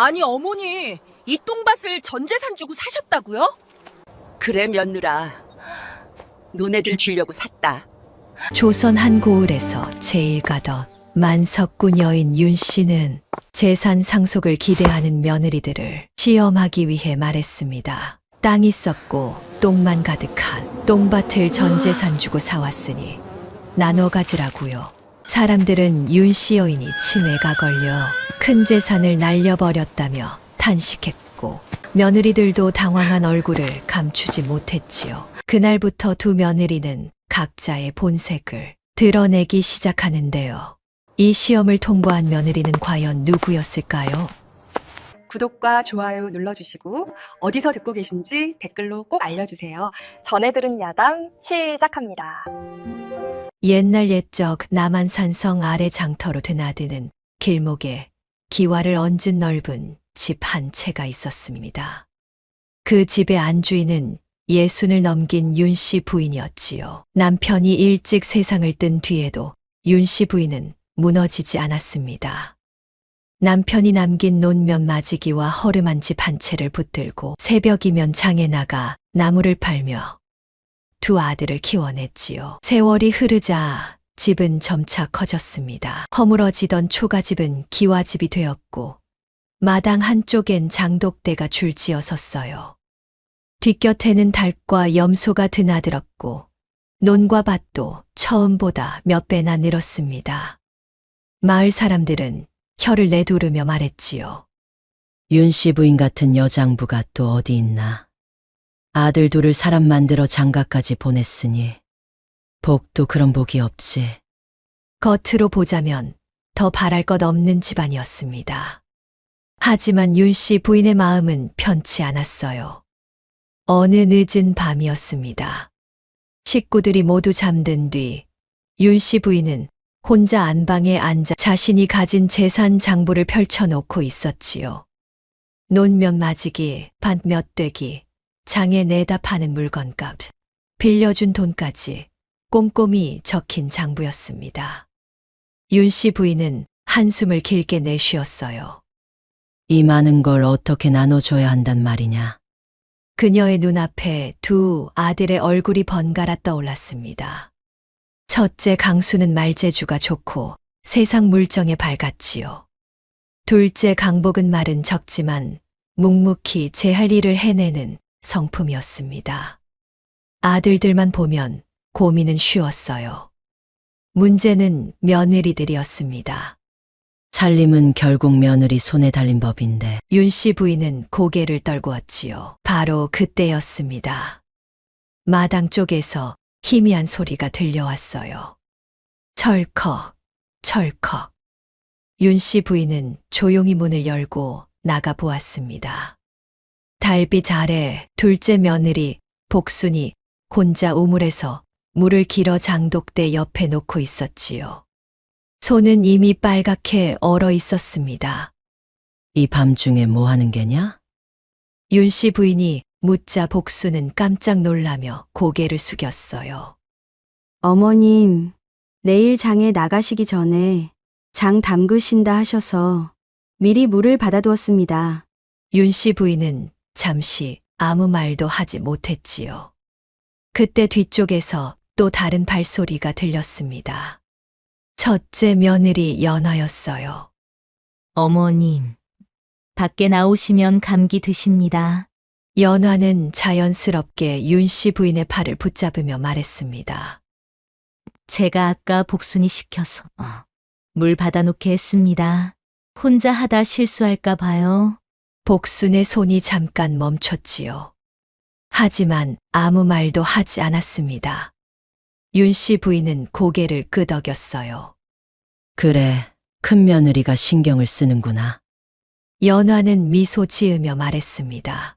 아니 어머니, 이 똥밭을 전 재산 주고 사셨다고요? 그래 며느라, 너네들 주려고 샀다. 조선 한 고을에서 제일 가던 만석군 여인 윤 씨는 재산 상속을 기대하는 며느리들을 시험하기 위해 말했습니다. 땅이 썩고 똥만 가득한 똥밭을 전 재산 주고 사왔으니 나눠 가지라고요. 사람들은 윤 씨 여인이 치매가 걸려 큰 재산을 날려버렸다며 탄식했고 며느리들도 당황한 얼굴을 감추지 못했지요. 그날부터 두 며느리는 각자의 본색을 드러내기 시작하는데요. 이 시험을 통과한 며느리는 과연 누구였을까요? 구독과 좋아요 눌러주시고 어디서 듣고 계신지 댓글로 꼭 알려주세요. 전해 들은 야담 시작합니다. 옛날 옛적 남한산성 아래 장터로 드나드는 길목에 기와를 얹은 넓은 집 한 채가 있었습니다. 그 집의 안주인은 60을 넘긴 윤 씨 부인이었지요. 남편이 일찍 세상을 뜬 뒤에도 윤 씨 부인은 무너지지 않았습니다. 남편이 남긴 논면 마지기와 허름한 집 한 채를 붙들고 새벽이면 장에 나가 나무를 팔며 두 아들을 키워냈지요. 세월이 흐르자 집은 점차 커졌습니다. 허물어지던 초가집은 기와집이 되었고 마당 한쪽엔 장독대가 줄지어 섰어요. 뒷곁에는 닭과 염소가 드나들었고 논과 밭도 처음보다 몇 배나 늘었습니다. 마을 사람들은 혀를 내두르며 말했지요. 윤 씨 부인 같은 여장부가 또 어디 있나. 아들 둘을 사람 만들어 장가까지 보냈으니 복도 그런 복이 없지. 겉으로 보자면 더 바랄 것 없는 집안이었습니다. 하지만 윤 씨 부인의 마음은 편치 않았어요. 어느 늦은 밤이었습니다. 식구들이 모두 잠든 뒤 윤 씨 부인은 혼자 안방에 앉아 자신이 가진 재산 장부를 펼쳐놓고 있었지요. 논면 마지기, 밭 몇 되기, 장에 내다 파는 물건값, 빌려준 돈까지 꼼꼼히 적힌 장부였습니다. 윤 씨 부인은 한숨을 길게 내쉬었어요. 이 많은 걸 어떻게 나눠줘야 한단 말이냐. 그녀의 눈앞에 두 아들의 얼굴이 번갈아 떠올랐습니다. 첫째 강수는 말재주가 좋고 세상 물정에 밝았지요. 둘째 강복은 말은 적지만 묵묵히 제 할 일을 해내는 성품이었습니다. 아들들만 보면 고민은 쉬웠어요. 문제는 며느리들이었습니다. 살림은 결국 며느리 손에 달린 법인데 윤 씨 부인은 고개를 떨구었지요. 바로 그때였습니다. 마당 쪽에서 희미한 소리가 들려왔어요. 철컥, 철컥. 윤 씨 부인은 조용히 문을 열고 나가 보았습니다. 달빛 아래 둘째 며느리 복순이 혼자 우물에서 물을 길어 장독대 옆에 놓고 있었지요. 손은 이미 빨갛게 얼어 있었습니다. 이 밤중에 뭐 하는 게냐? 윤 씨 부인이 묻자 복수는 깜짝 놀라며 고개를 숙였어요. 어머님, 내일 장에 나가시기 전에 장 담그신다 하셔서 미리 물을 받아두었습니다. 윤 씨 부인은 잠시 아무 말도 하지 못했지요. 그때 뒤쪽에서 또 다른 발소리가 들렸습니다. 첫째 며느리 연화였어요. 어머님, 밖에 나오시면 감기 드십니다. 연화는 자연스럽게 윤 씨 부인의 팔을 붙잡으며 말했습니다. 제가 아까 복순이 시켜서 물 받아놓게 했습니다. 혼자 하다 실수할까 봐요. 복순의 손이 잠깐 멈췄지요. 하지만 아무 말도 하지 않았습니다. 윤 씨 부인은 고개를 끄덕였어요. 그래, 큰 며느리가 신경을 쓰는구나. 연화는 미소 지으며 말했습니다.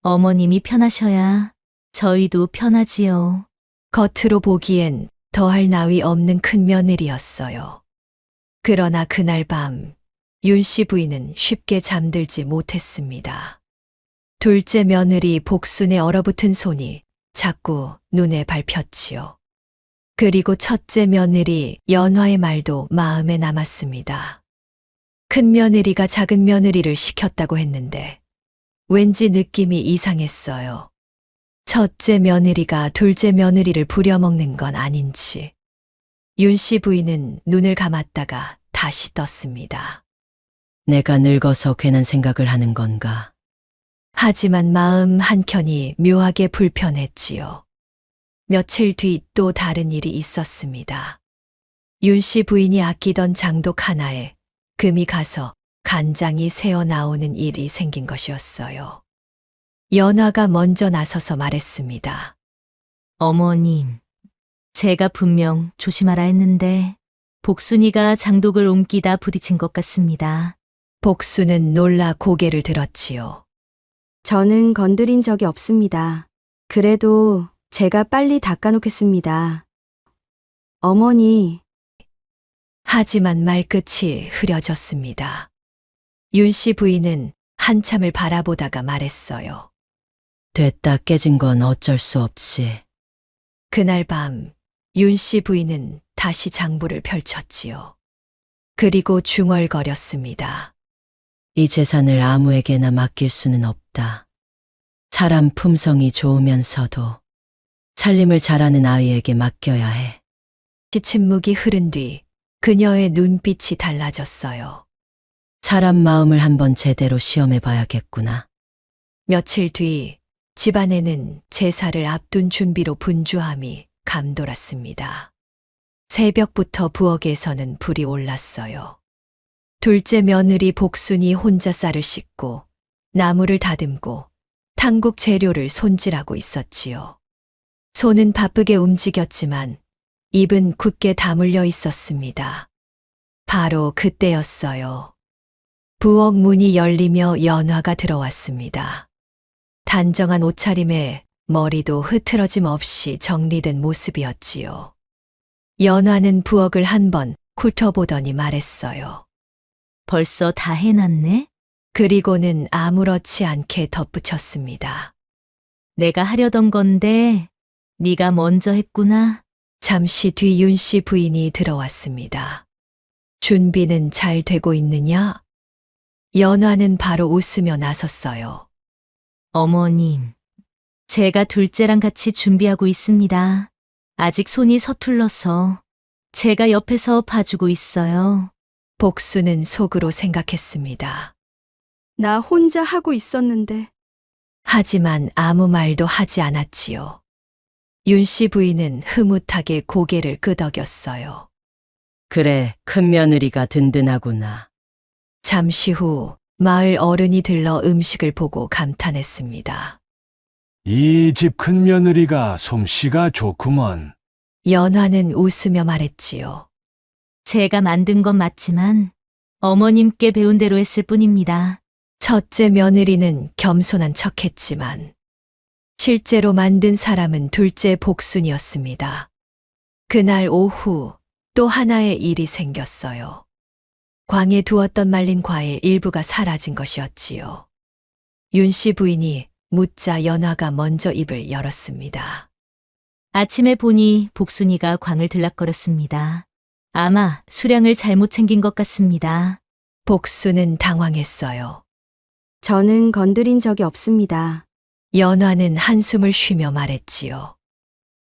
어머님이 편하셔야 저희도 편하지요. 겉으로 보기엔 더할 나위 없는 큰 며느리였어요. 그러나 그날 밤 윤 씨 부인은 쉽게 잠들지 못했습니다. 둘째 며느리 복순의 얼어붙은 손이 자꾸 눈에 밟혔지요. 그리고 첫째 며느리 연화의 말도 마음에 남았습니다. 큰 며느리가 작은 며느리를 시켰다고 했는데 왠지 느낌이 이상했어요. 첫째 며느리가 둘째 며느리를 부려먹는 건 아닌지. 윤 씨 부인은 눈을 감았다가 다시 떴습니다. 내가 늙어서 괜한 생각을 하는 건가? 하지만 마음 한켠이 묘하게 불편했지요. 며칠 뒤 또 다른 일이 있었습니다. 윤 씨 부인이 아끼던 장독 하나에 금이 가서 간장이 새어 나오는 일이 생긴 것이었어요. 연화가 먼저 나서서 말했습니다. 어머님, 제가 분명 조심하라 했는데 복순이가 장독을 옮기다 부딪힌 것 같습니다. 복수는 놀라 고개를 들었지요. 저는 건드린 적이 없습니다. 그래도 제가 빨리 닦아놓겠습니다. 어머니, 하지만 말끝이 흐려졌습니다. 윤 씨 부인은 한참을 바라보다가 말했어요. 됐다 깨진 건 어쩔 수 없지. 그날 밤 윤 씨 부인은 다시 장부를 펼쳤지요. 그리고 중얼거렸습니다. 이 재산을 아무에게나 맡길 수는 없다. 사람 품성이 좋으면서도 살림을 잘하는 아이에게 맡겨야 해. 침묵이 흐른 뒤 그녀의 눈빛이 달라졌어요. 사람 마음을 한번 제대로 시험해 봐야겠구나. 며칠 뒤 집안에는 제사를 앞둔 준비로 분주함이 감돌았습니다. 새벽부터 부엌에서는 불이 올랐어요. 둘째 며느리 복순이 혼자 쌀을 씻고 나무를 다듬고 탕국 재료를 손질하고 있었지요. 손은 바쁘게 움직였지만 입은 굳게 다물려 있었습니다. 바로 그때였어요. 부엌 문이 열리며 연화가 들어왔습니다. 단정한 옷차림에 머리도 흐트러짐 없이 정리된 모습이었지요. 연화는 부엌을 한번 훑어보더니 말했어요. 벌써 다 해놨네? 그리고는 아무렇지 않게 덧붙였습니다. 내가 하려던 건데 네가 먼저 했구나. 잠시 뒤 윤 씨 부인이 들어왔습니다. 준비는 잘 되고 있느냐? 연화는 바로 웃으며 나섰어요. 어머님, 제가 둘째랑 같이 준비하고 있습니다. 아직 손이 서툴러서 제가 옆에서 봐주고 있어요. 복수는 속으로 생각했습니다. 나 혼자 하고 있었는데. 하지만 아무 말도 하지 않았지요. 윤 씨 부인은 흐뭇하게 고개를 끄덕였어요. 그래, 큰 며느리가 든든하구나. 잠시 후 마을 어른이 들러 음식을 보고 감탄했습니다. 이 집 큰 며느리가 솜씨가 좋구먼. 연화는 웃으며 말했지요. 제가 만든 건 맞지만 어머님께 배운 대로 했을 뿐입니다. 첫째 며느리는 겸손한 척했지만 실제로 만든 사람은 둘째 복순이었습니다. 그날 오후 또 하나의 일이 생겼어요. 광에 두었던 말린 과일 일부가 사라진 것이었지요. 윤 씨 부인이 묻자 연화가 먼저 입을 열었습니다. 아침에 보니 복순이가 광을 들락거렸습니다. 아마 수량을 잘못 챙긴 것 같습니다. 복수는 당황했어요. 저는 건드린 적이 없습니다. 연화는 한숨을 쉬며 말했지요.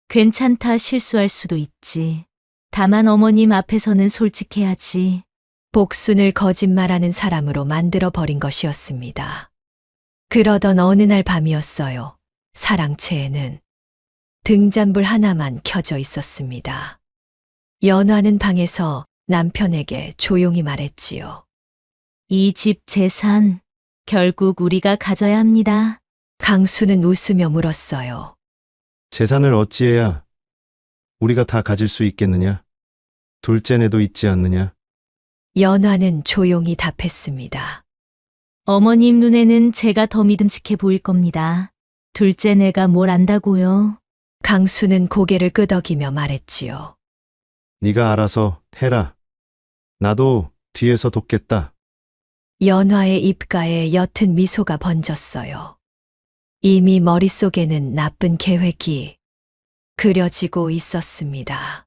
괜찮다, 실수할 수도 있지. 다만 어머님 앞에서는 솔직해야지. 복순을 거짓말하는 사람으로 만들어 버린 것이었습니다. 그러던 어느 날 밤이었어요. 사랑채에는 등잔불 하나만 켜져 있었습니다. 연화는 방에서 남편에게 조용히 말했지요. 이 집 재산 결국 우리가 가져야 합니다. 강수는 웃으며 물었어요. 재산을 어찌해야 우리가 다 가질 수 있겠느냐? 둘째네도 있지 않느냐? 연화는 조용히 답했습니다. 어머님 눈에는 제가 더 믿음직해 보일 겁니다. 둘째 내가 뭘 안다고요? 강수는 고개를 끄덕이며 말했지요. 네가 알아서 해라. 나도 뒤에서 돕겠다. 연화의 입가에 옅은 미소가 번졌어요. 이미 머릿속에는 나쁜 계획이 그려지고 있었습니다.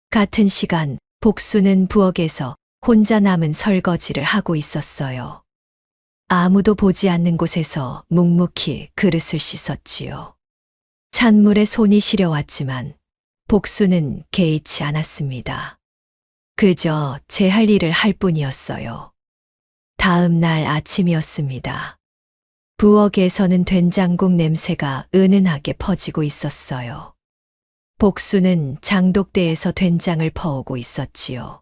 같은 시간 복수는 부엌에서 혼자 남은 설거지를 하고 있었어요. 아무도 보지 않는 곳에서 묵묵히 그릇을 씻었지요. 찬물에 손이 시려왔지만 복수는 개의치 않았습니다. 그저 제 할 일을 할 뿐이었어요. 다음 날 아침이었습니다. 부엌에서는 된장국 냄새가 은은하게 퍼지고 있었어요. 복수는 장독대에서 된장을 퍼오고 있었지요.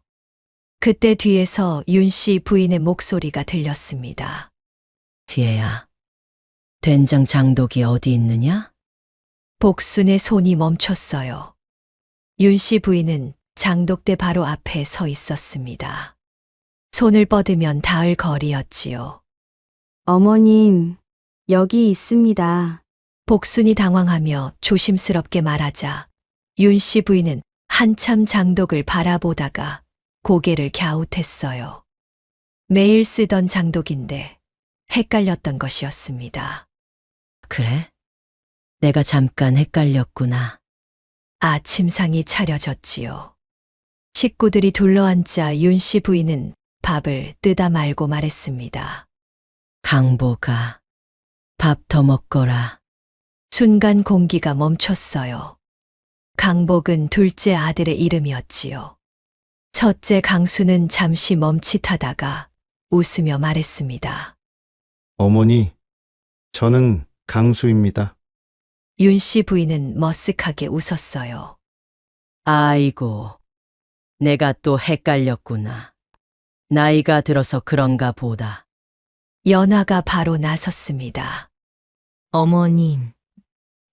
그때 뒤에서 윤 씨 부인의 목소리가 들렸습니다. 희애야, 된장 장독이 어디 있느냐? 복순의 손이 멈췄어요. 윤 씨 부인은 장독대 바로 앞에 서 있었습니다. 손을 뻗으면 닿을 거리였지요. 어머님, 여기 있습니다. 복순이 당황하며 조심스럽게 말하자 윤 씨 부인은 한참 장독을 바라보다가 고개를 갸웃했어요. 매일 쓰던 장독인데 헷갈렸던 것이었습니다. 그래? 내가 잠깐 헷갈렸구나. 아침상이 차려졌지요. 식구들이 둘러앉자 윤 씨 부인은 밥을 뜨다 말고 말했습니다. 강보가, 밥 더 먹거라. 순간 공기가 멈췄어요. 강복은 둘째 아들의 이름이었지요. 첫째 강수는 잠시 멈칫하다가 웃으며 말했습니다. 어머니, 저는 강수입니다. 윤 씨 부인은 머쓱하게 웃었어요. 아이고, 내가 또 헷갈렸구나. 나이가 들어서 그런가 보다. 연화가 바로 나섰습니다. 어머님,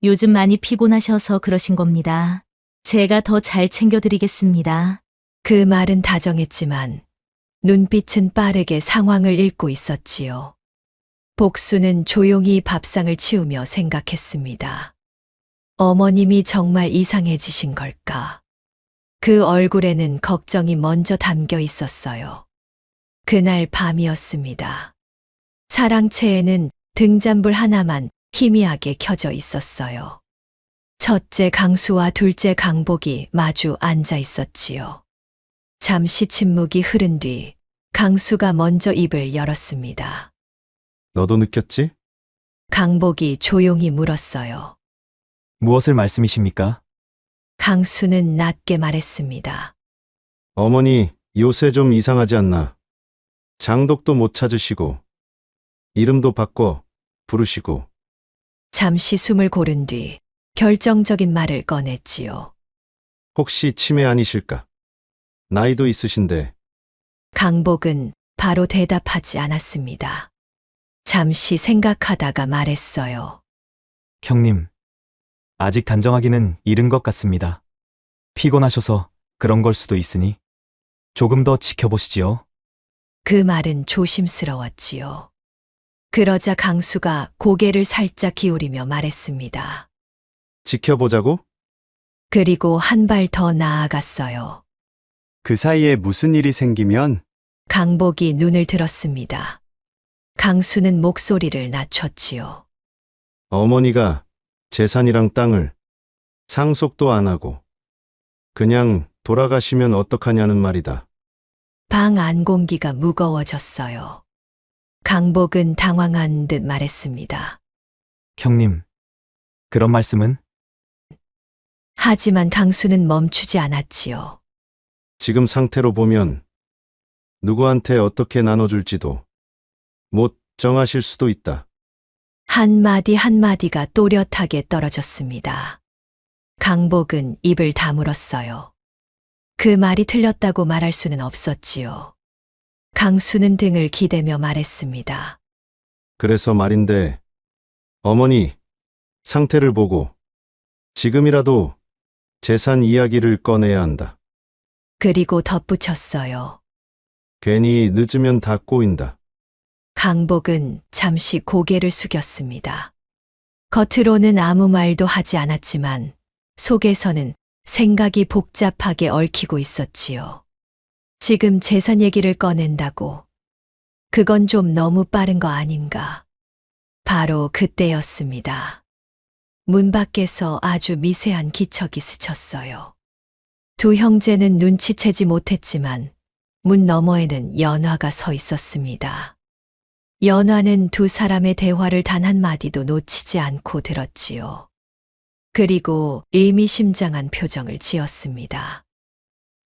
요즘 많이 피곤하셔서 그러신 겁니다. 제가 더 잘 챙겨드리겠습니다. 그 말은 다정했지만 눈빛은 빠르게 상황을 읽고 있었지요. 복수는 조용히 밥상을 치우며 생각했습니다. 어머님이 정말 이상해지신 걸까? 그 얼굴에는 걱정이 먼저 담겨 있었어요. 그날 밤이었습니다. 사랑채에는 등잔불 하나만 희미하게 켜져 있었어요. 첫째 강수와 둘째 강복이 마주 앉아 있었지요. 잠시 침묵이 흐른 뒤 강수가 먼저 입을 열었습니다. 너도 느꼈지? 강복이 조용히 물었어요. 무엇을 말씀이십니까? 강수는 낮게 말했습니다. 어머니, 요새 좀 이상하지 않나? 장독도 못 찾으시고, 이름도 바꿔 부르시고. 잠시 숨을 고른 뒤 결정적인 말을 꺼냈지요. 혹시 치매 아니실까? 나이도 있으신데. 강복은 바로 대답하지 않았습니다. 잠시 생각하다가 말했어요. 형님, 아직 단정하기는 이른 것 같습니다. 피곤하셔서 그런 걸 수도 있으니 조금 더 지켜보시지요. 그 말은 조심스러웠지요. 그러자 강수가 고개를 살짝 기울이며 말했습니다. 지켜보자고? 그리고 한 발 더 나아갔어요. 그 사이에 무슨 일이 생기면 강복이 눈을 들었습니다. 강수는 목소리를 낮췄지요. 어머니가 재산이랑 땅을 상속도 안 하고 그냥 돌아가시면 어떡하냐는 말이다. 방 안 공기가 무거워졌어요. 강복은 당황한 듯 말했습니다. 형님, 그런 말씀은? 하지만 강수는 멈추지 않았지요. 지금 상태로 보면 누구한테 어떻게 나눠줄지도 못 정하실 수도 있다. 한마디 한마디가 또렷하게 떨어졌습니다. 강복은 입을 다물었어요. 그 말이 틀렸다고 말할 수는 없었지요. 강수는 등을 기대며 말했습니다. 그래서 말인데, 어머니, 상태를 보고 지금이라도 재산 이야기를 꺼내야 한다. 그리고 덧붙였어요. 괜히 늦으면 다 꼬인다. 강복은 잠시 고개를 숙였습니다. 겉으로는 아무 말도 하지 않았지만 속에서는 생각이 복잡하게 얽히고 있었지요. 지금 재산 얘기를 꺼낸다고. 그건 좀 너무 빠른 거 아닌가. 바로 그때였습니다. 문 밖에서 아주 미세한 기척이 스쳤어요. 두 형제는 눈치채지 못했지만 문 너머에는 연화가 서 있었습니다. 연화는 두 사람의 대화를 단 한마디도 놓치지 않고 들었지요. 그리고 의미심장한 표정을 지었습니다.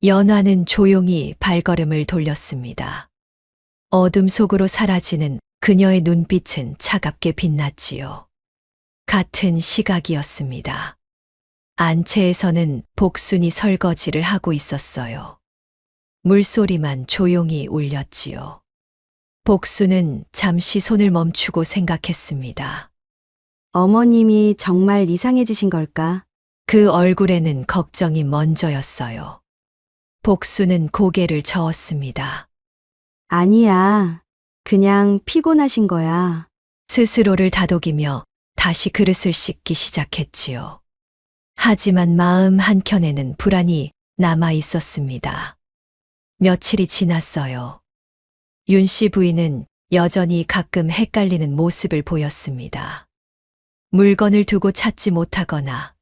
연화는 조용히 발걸음을 돌렸습니다. 어둠 속으로 사라지는 그녀의 눈빛은 차갑게 빛났지요. 같은 시각이었습니다. 안채에서는 복순이 설거지를 하고 있었어요. 물소리만 조용히 울렸지요. 복순은 잠시 손을 멈추고 생각했습니다. 어머님이 정말 이상해지신 걸까? 그 얼굴에는 걱정이 먼저였어요. 복순은 고개를 저었습니다. 아니야. 그냥 피곤하신 거야. 스스로를 다독이며 다시 그릇을 씻기 시작했지요. 하지만 마음 한켠에는 불안이 남아 있었습니다. 며칠이 지났어요. 윤 씨 부인은 여전히 가끔 헷갈리는 모습을 보였습니다. 물건을 두고 찾지 못하거나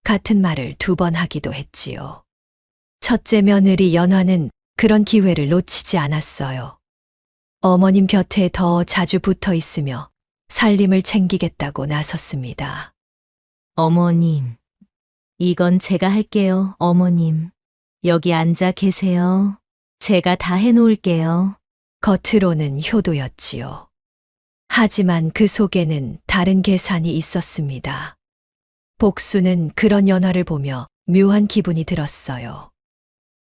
같은 말을 두 번 하기도 했지요. 첫째 며느리 연화는 그런 기회를 놓치지 않았어요. 어머님 곁에 더 자주 붙어 있으며 살림을 챙기겠다고 나섰습니다. 어머님, 이건 제가 할게요, 어머님. 여기 앉아 계세요. 제가 다 해놓을게요. 겉으로는 효도였지요. 하지만 그 속에는 다른 계산이 있었습니다. 복수는 그런 연화를 보며 묘한 기분이 들었어요.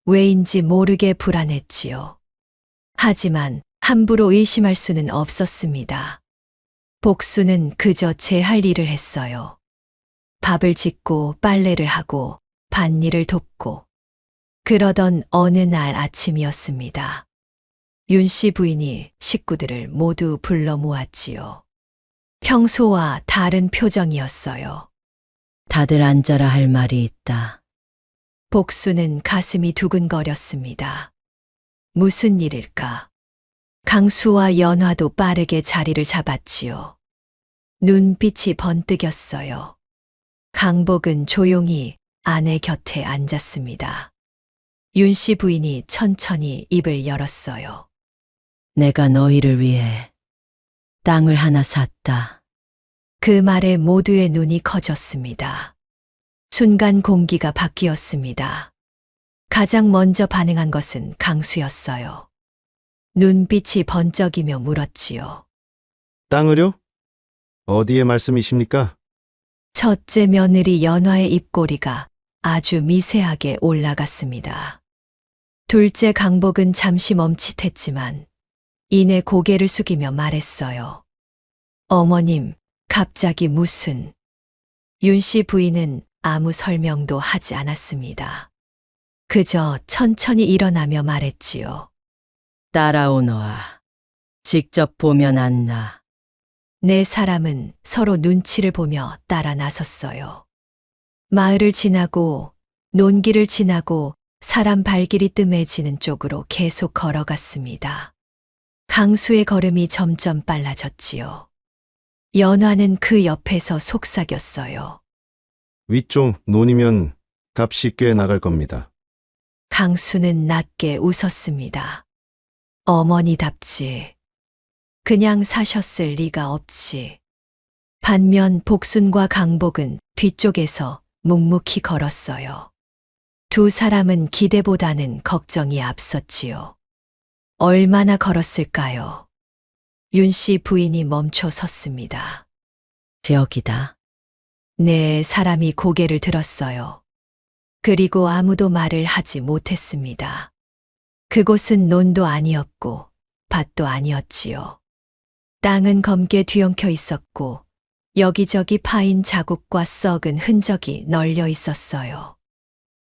왜인지 모르게 불안했지요. 하지만 함부로 의심할 수는 없었습니다. 복수는 그저 제 할 일을 했어요. 밥을 짓고 빨래를 하고 밭일을 돕고. 그러던 어느 날 아침이었습니다. 윤 씨 부인이 식구들을 모두 불러 모았지요. 평소와 다른 표정이었어요. 다들 앉아라 할 말이 있다. 복수는 가슴이 두근거렸습니다. 무슨 일일까? 강수와 연화도 빠르게 자리를 잡았지요. 눈빛이 번뜩였어요. 강복은 조용히 아내 곁에 앉았습니다. 윤 씨 부인이 천천히 입을 열었어요. 내가 너희를 위해 땅을 하나 샀다. 그 말에 모두의 눈이 커졌습니다. 순간 공기가 바뀌었습니다. 가장 먼저 반응한 것은 강수였어요. 눈빛이 번쩍이며 물었지요. 땅을요? 어디에 말씀이십니까? 첫째 며느리 연화의 입꼬리가 아주 미세하게 올라갔습니다. 둘째 강복은 잠시 멈칫했지만 이내 고개를 숙이며 말했어요. 어머님, 갑자기 무슨... 윤 씨 부인은 아무 설명도 하지 않았습니다. 그저 천천히 일어나며 말했지요. 따라오너아. 직접 보면 안나. 네 사람은 서로 눈치를 보며 따라 나섰어요. 마을을 지나고 논길을 지나고 사람 발길이 뜸해지는 쪽으로 계속 걸어갔습니다. 강수의 걸음이 점점 빨라졌지요. 연화는 그 옆에서 속삭였어요. 위쪽 논이면 값이 꽤 나갈 겁니다. 강수는 낮게 웃었습니다. 어머니답지. 그냥 사셨을 리가 없지. 반면 복순과 강복은 뒤쪽에서 묵묵히 걸었어요. 두 사람은 기대보다는 걱정이 앞섰지요. 얼마나 걸었을까요? 윤 씨 부인이 멈춰 섰습니다. 여기다. 네 사람이 고개를 들었어요. 그리고 아무도 말을 하지 못했습니다. 그곳은 논도 아니었고 밭도 아니었지요. 땅은 검게 뒤엉켜 있었고 여기저기 파인 자국과 썩은 흔적이 널려 있었어요.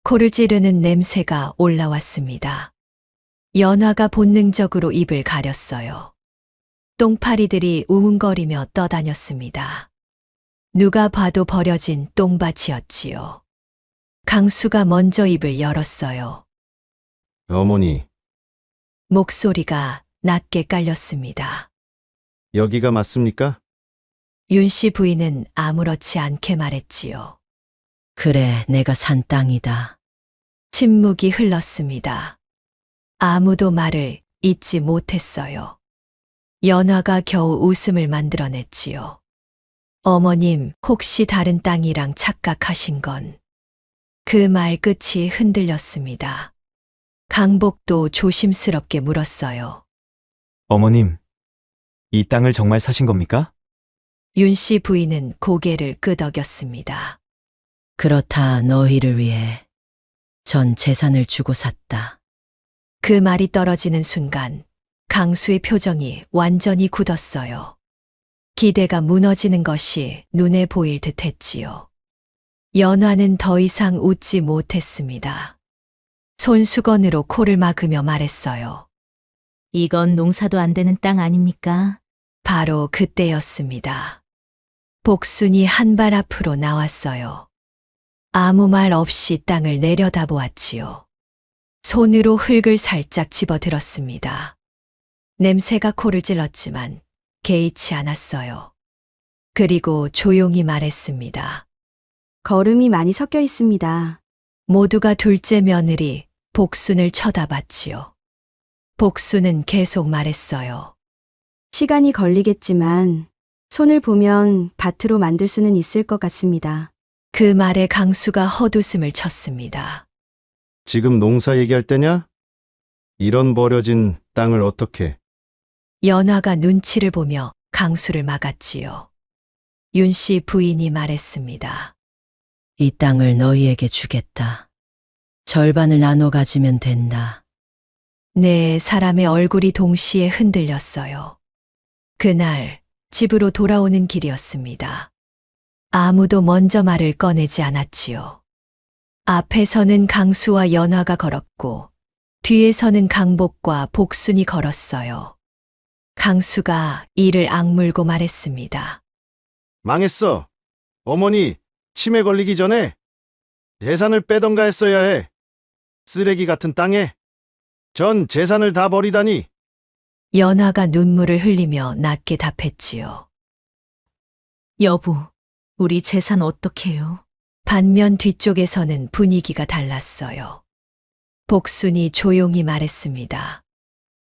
코를 찌르는 냄새가 올라왔습니다. 연화가 본능적으로 입을 가렸어요. 똥파리들이 우웅거리며 떠다녔습니다. 누가 봐도 버려진 똥밭이었지요. 강수가 먼저 입을 열었어요. 어머니, 목소리가 낮게 깔렸습니다. 여기가 맞습니까? 윤 씨 부인은 아무렇지 않게 말했지요. 그래, 내가 산 땅이다. 침묵이 흘렀습니다. 아무도 말을 잇지 못했어요. 연화가 겨우 웃음을 만들어냈지요. 어머님, 혹시 다른 땅이랑 착각하신 건? 그 말 끝이 흔들렸습니다. 강복도 조심스럽게 물었어요. 어머님, 이 땅을 정말 사신 겁니까? 윤 씨 부인은 고개를 끄덕였습니다. 그렇다, 너희를 위해 전 재산을 주고 샀다. 그 말이 떨어지는 순간 강수의 표정이 완전히 굳었어요. 기대가 무너지는 것이 눈에 보일 듯 했지요. 연화는 더 이상 웃지 못했습니다. 손수건으로 코를 막으며 말했어요. 이건 농사도 안 되는 땅 아닙니까? 바로 그때였습니다. 복순이 한 발 앞으로 나왔어요. 아무 말 없이 땅을 내려다보았지요. 손으로 흙을 살짝 집어들었습니다. 냄새가 코를 찔렀지만 개의치 않았어요. 그리고 조용히 말했습니다. 거름이 많이 섞여 있습니다. 모두가 둘째 며느리 복순을 쳐다봤지요. 복순은 계속 말했어요. 시간이 걸리겠지만 손을 보면 밭으로 만들 수는 있을 것 같습니다. 그 말에 강수가 헛웃음을 쳤습니다. 지금 농사 얘기할 때냐? 이런 버려진 땅을 어떻게? 연화가 눈치를 보며 강수를 막았지요. 윤 씨 부인이 말했습니다. 이 땅을 너희에게 주겠다. 절반을 나눠 가지면 된다. 네 사람의 얼굴이 동시에 흔들렸어요. 그날 집으로 돌아오는 길이었습니다. 아무도 먼저 말을 꺼내지 않았지요. 앞에서는 강수와 연화가 걸었고 뒤에서는 강복과 복순이 걸었어요. 강수가 이를 악물고 말했습니다. 망했어. 어머니, 치매 걸리기 전에 재산을 빼던가 했어야 해. 쓰레기 같은 땅에 전 재산을 다 버리다니. 연화가 눈물을 흘리며 낮게 답했지요. 여보, 우리 재산 어떡해요? 반면 뒤쪽에서는 분위기가 달랐어요. 복순이 조용히 말했습니다.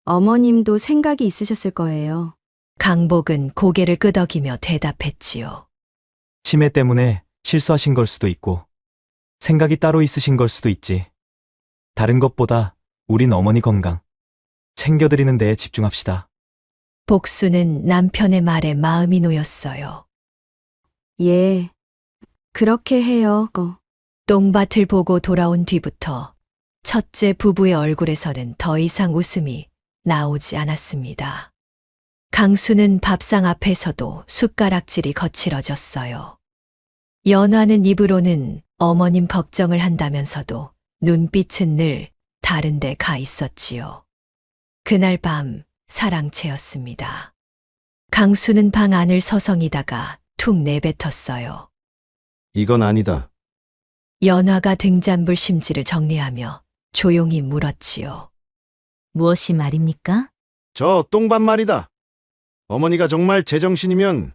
어머님도 생각이 있으셨을 거예요. 강복은 고개를 끄덕이며 대답했지요. 치매 때문에 실수하신 걸 수도 있고, 생각이 따로 있으신 걸 수도 있지. 다른 것보다 우린 어머니 건강 챙겨드리는 데에 집중합시다. 복순은 남편의 말에 마음이 놓였어요. 예, 그렇게 해요. 똥밭을 보고 돌아온 뒤부터 첫째 부부의 얼굴에서는 더 이상 웃음이 나오지 않았습니다. 강수는 밥상 앞에서도 숟가락질이 거칠어졌어요. 연화는 입으로는 어머님 걱정을 한다면서도 눈빛은 늘 다른 데 가 있었지요. 그날 밤 사랑채였습니다. 강수는 방 안을 서성이다가 툭 내뱉었어요. 이건 아니다. 연화가 등잔불 심지를 정리하며 조용히 물었지요. 무엇이 말입니까? 저 똥밥 말이다. 어머니가 정말 제정신이면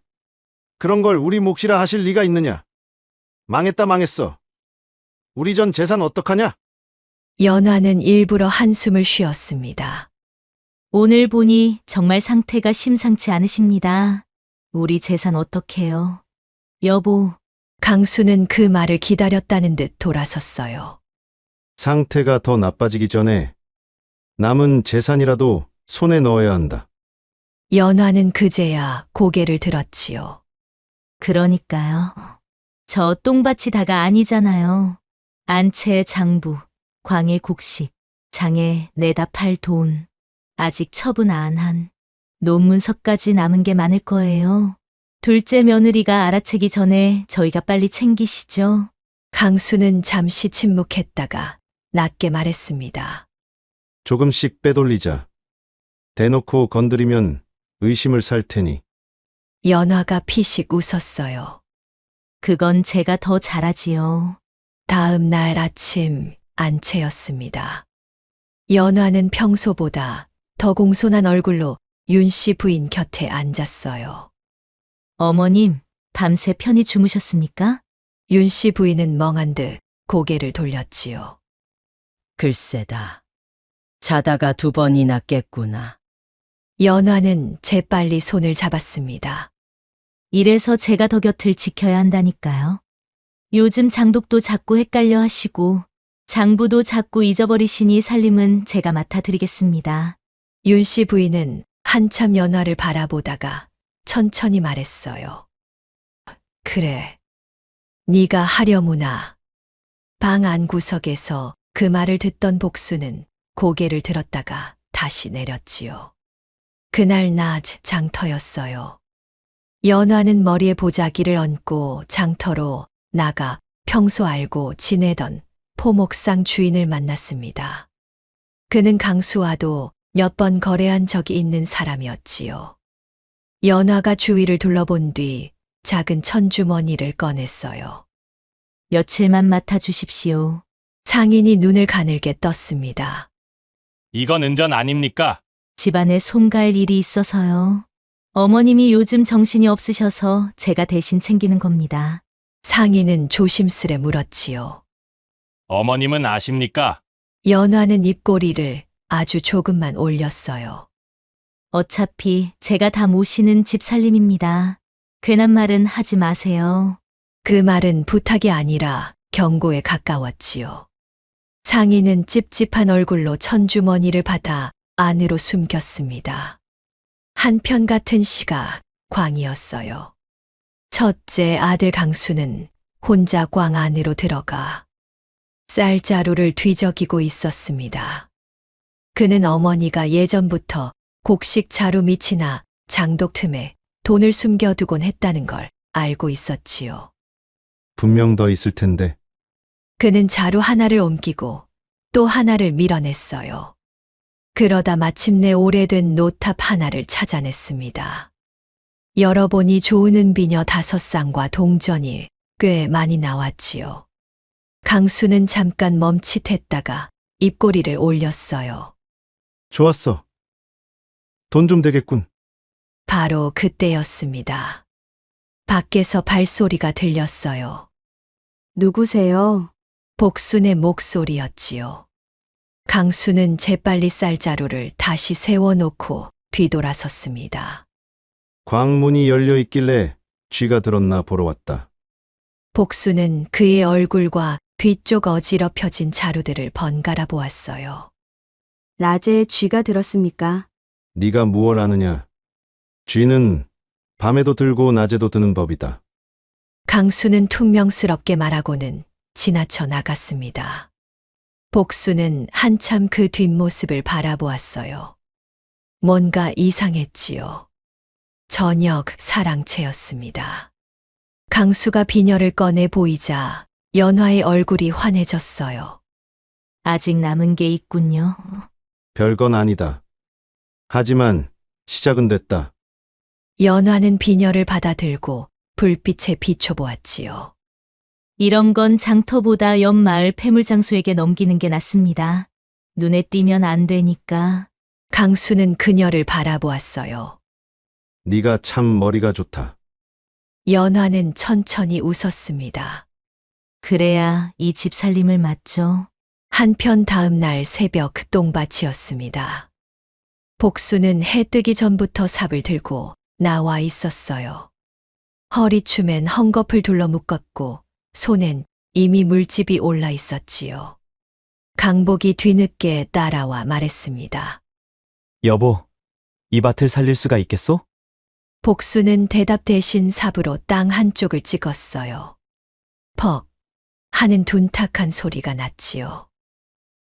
그런 걸 우리 몫이라 하실 리가 있느냐? 망했다 망했어. 우리 전 재산 어떡하냐? 연화는 일부러 한숨을 쉬었습니다. 오늘 보니 정말 상태가 심상치 않으십니다. 우리 재산 어떡해요? 여보, 강수는 그 말을 기다렸다는 듯 돌아섰어요. 상태가 더 나빠지기 전에 남은 재산이라도 손에 넣어야 한다. 연화는 그제야 고개를 들었지요. 그러니까요. 저 똥밭이 다가 아니잖아요. 안채 장부, 광해 곡식, 장에 내다 팔 돈, 아직 처분 안 한 논문서까지 남은 게 많을 거예요. 둘째 며느리가 알아채기 전에 저희가 빨리 챙기시죠. 강수는 잠시 침묵했다가 낮게 말했습니다. 조금씩 빼돌리자. 대놓고 건드리면 의심을 살 테니. 연화가 피식 웃었어요. 그건 제가 더 잘하지요. 다음 날 아침 안채였습니다. 연화는 평소보다 더 공손한 얼굴로 윤 씨 부인 곁에 앉았어요. 어머님, 밤새 편히 주무셨습니까? 윤 씨 부인은 멍한 듯 고개를 돌렸지요. 글쎄다. 자다가 2번이나 깼구나. 연화는 재빨리 손을 잡았습니다. 이래서 제가 더 곁을 지켜야 한다니까요. 요즘 장독도 자꾸 헷갈려 하시고 장부도 자꾸 잊어버리시니 살림은 제가 맡아드리겠습니다. 윤 씨 부인은 한참 연화를 바라보다가 천천히 말했어요. 그래, 네가 하려무나. 방 안구석에서 그 말을 듣던 복수는 고개를 들었다가 다시 내렸지요. 그날 낮 장터였어요. 연화는 머리에 보자기를 얹고 장터로 나가 평소 알고 지내던 포목상 주인을 만났습니다. 그는 강수와도 몇 번 거래한 적이 있는 사람이었지요. 연화가 주위를 둘러본 뒤 작은 천주머니를 꺼냈어요. 며칠만 맡아주십시오. 상인이 눈을 가늘게 떴습니다. 이건 은전 아닙니까? 집안에 손갈 일이 있어서요. 어머님이 요즘 정신이 없으셔서 제가 대신 챙기는 겁니다. 상인은 조심스레 물었지요. 어머님은 아십니까? 연화는 입꼬리를 아주 조금만 올렸어요. 어차피 제가 다 모시는 집 살림입니다. 괜한 말은 하지 마세요. 그 말은 부탁이 아니라 경고에 가까웠지요. 상인은 찝찝한 얼굴로 천주머니를 받아 안으로 숨겼습니다. 한편 같은 시각 광이었어요. 첫째 아들 강수는 혼자 광 안으로 들어가 쌀자루를 뒤적이고 있었습니다. 그는 어머니가 예전부터 곡식 자루 밑이나 장독 틈에 돈을 숨겨두곤 했다는 걸 알고 있었지요. 분명 더 있을 텐데. 그는 자루 하나를 옮기고 또 하나를 밀어냈어요. 그러다 마침내 오래된 노탑 하나를 찾아냈습니다. 열어보니 좋은 은비녀 5쌍과 동전이 꽤 많이 나왔지요. 강수는 잠깐 멈칫했다가 입꼬리를 올렸어요. 좋았어. 돈 좀 되겠군. 바로 그때였습니다. 밖에서 발소리가 들렸어요. 누구세요? 복순의 목소리였지요. 강수는 재빨리 쌀자루를 다시 세워놓고 뒤돌아섰습니다. 광문이 열려 있길래 쥐가 들었나 보러 왔다. 복수는 그의 얼굴과 뒤쪽 어지럽혀진 자루들을 번갈아 보았어요. 낮에 쥐가 들었습니까? 네가 무얼 아느냐. 쥐는 밤에도 들고 낮에도 드는 법이다. 강수는 퉁명스럽게 말하고는 지나쳐 나갔습니다. 복수는 한참 그 뒷모습을 바라보았어요. 뭔가 이상했지요. 저녁 사랑채였습니다. 강수가 비녀를 꺼내 보이자 연화의 얼굴이 환해졌어요. 아직 남은 게 있군요. 별건 아니다. 하지만 시작은 됐다. 연화는 비녀를 받아들고 불빛에 비춰보았지요. 이런 건 장터보다 옆 마을 폐물장수에게 넘기는 게 낫습니다. 눈에 띄면 안 되니까. 강수는 그녀를 바라보았어요. 네가 참 머리가 좋다. 연화는 천천히 웃었습니다. 그래야 이 집 살림을 맡죠. 한편 다음 날 새벽 똥밭이었습니다. 복수는 해 뜨기 전부터 삽을 들고 나와 있었어요. 허리춤엔 헝겊을 둘러 묶었고 손엔 이미 물집이 올라 있었지요. 강복이 뒤늦게 따라와 말했습니다. 여보, 이 밭을 살릴 수가 있겠소? 복수는 대답 대신 삽으로 땅 한쪽을 찍었어요. 퍽 하는 둔탁한 소리가 났지요.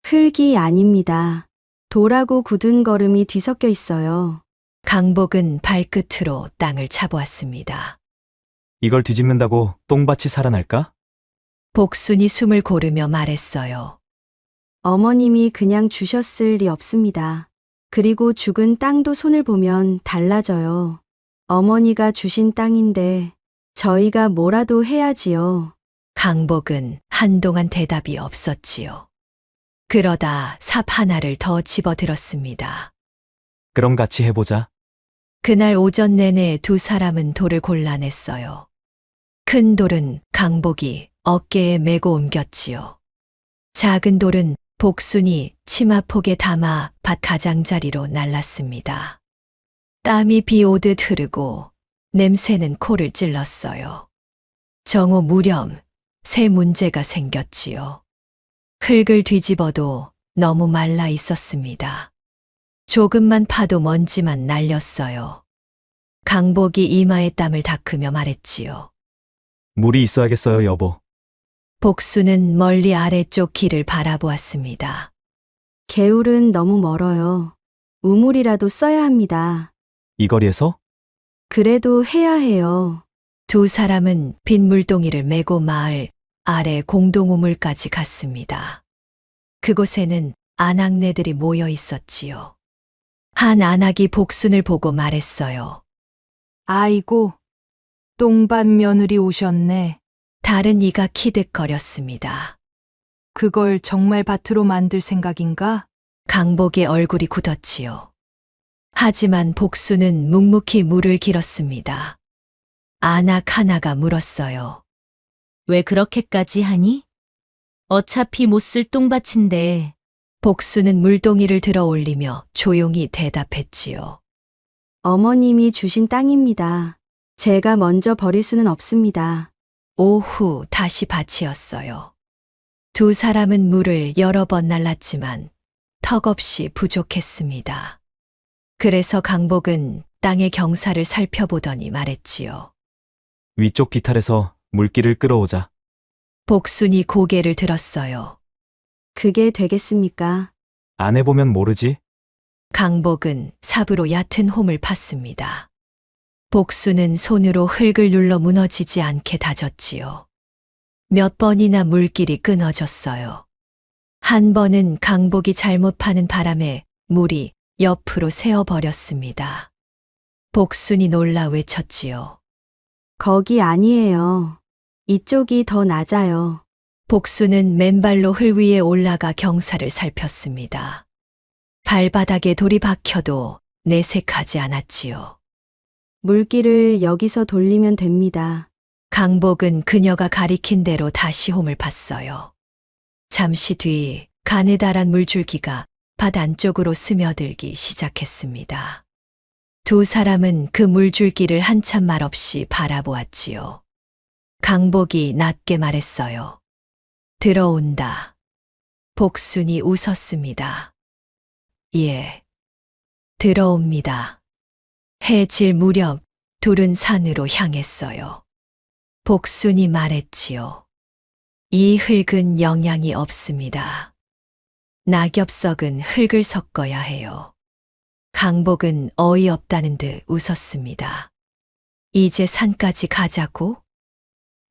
흙이 아닙니다. 돌하고 굳은 거름이 뒤섞여 있어요. 강복은 발끝으로 땅을 차보았습니다. 이걸 뒤집는다고 똥밭이 살아날까? 복순이 숨을 고르며 말했어요. 어머님이 그냥 주셨을 리 없습니다. 그리고 죽은 땅도 손을 보면 달라져요. 어머니가 주신 땅인데 저희가 뭐라도 해야지요. 강복은 한동안 대답이 없었지요. 그러다 삽 하나를 더 집어들었습니다. 그럼 같이 해보자. 그날 오전 내내 두 사람은 돌을 골라냈어요. 큰 돌은 강복이 어깨에 메고 옮겼지요. 작은 돌은 복순이 치마폭에 담아 밭 가장자리로 날랐습니다. 땀이 비 오듯 흐르고 냄새는 코를 찔렀어요. 정오 무렴 새 문제가 생겼지요. 흙을 뒤집어도 너무 말라 있었습니다. 조금만 파도 먼지만 날렸어요. 강복이 이마에 땀을 닦으며 말했지요. 물이 있어야겠어요, 여보. 복수는 멀리 아래쪽 길을 바라보았습니다. 개울은 너무 멀어요. 우물이라도 써야 합니다. 이 거리에서? 그래도 해야 해요. 두 사람은 빈 물동이를 메고 마을 아래 공동 우물까지 갔습니다. 그곳에는 아낙네들이 모여 있었지요. 한 아낙이 복순을 보고 말했어요. 아이고, 똥밭 며느리 오셨네. 다른 이가 키득거렸습니다. 그걸 정말 밭으로 만들 생각인가? 강복의 얼굴이 굳었지요. 하지만 복수는 묵묵히 물을 길었습니다. 아낙 하나가 물었어요. 왜 그렇게까지 하니? 어차피 못 쓸 똥밭인데. 복수는 물동이를 들어 올리며 조용히 대답했지요. 어머님이 주신 땅입니다. 제가 먼저 버릴 수는 없습니다. 오후 다시 밭이었어요. 두 사람은 물을 여러 번 날랐지만 턱없이 부족했습니다. 그래서 강복은 땅의 경사를 살펴보더니 말했지요. 위쪽 비탈에서 물기를 끌어오자. 복순이 고개를 들었어요. 그게 되겠습니까? 안 해보면 모르지. 강복은 삽으로 얕은 홈을 팠습니다. 복수는 손으로 흙을 눌러 무너지지 않게 다졌지요. 몇 번이나 물길이 끊어졌어요. 한 번은 강복이 잘못 파는 바람에 물이 옆으로 새어버렸습니다. 복순이 놀라 외쳤지요. 거기 아니에요. 이쪽이 더 낮아요. 복수는 맨발로 흙 위에 올라가 경사를 살폈습니다. 발바닥에 돌이 박혀도 내색하지 않았지요. 물기를 여기서 돌리면 됩니다. 강복은 그녀가 가리킨 대로 다시 홈을 팠어요. 잠시 뒤 가느다란 물줄기가 밭 안쪽으로 스며들기 시작했습니다. 두 사람은 그 물줄기를 한참 말없이 바라보았지요. 강복이 낮게 말했어요. 들어온다. 복순이 웃었습니다. 예, 들어옵니다. 해 질 무렵 둘은 산으로 향했어요. 복순이 말했지요. 이 흙은 영양이 없습니다. 낙엽석은 흙을 섞어야 해요. 강복은 어이없다는 듯 웃었습니다. 이제 산까지 가자고?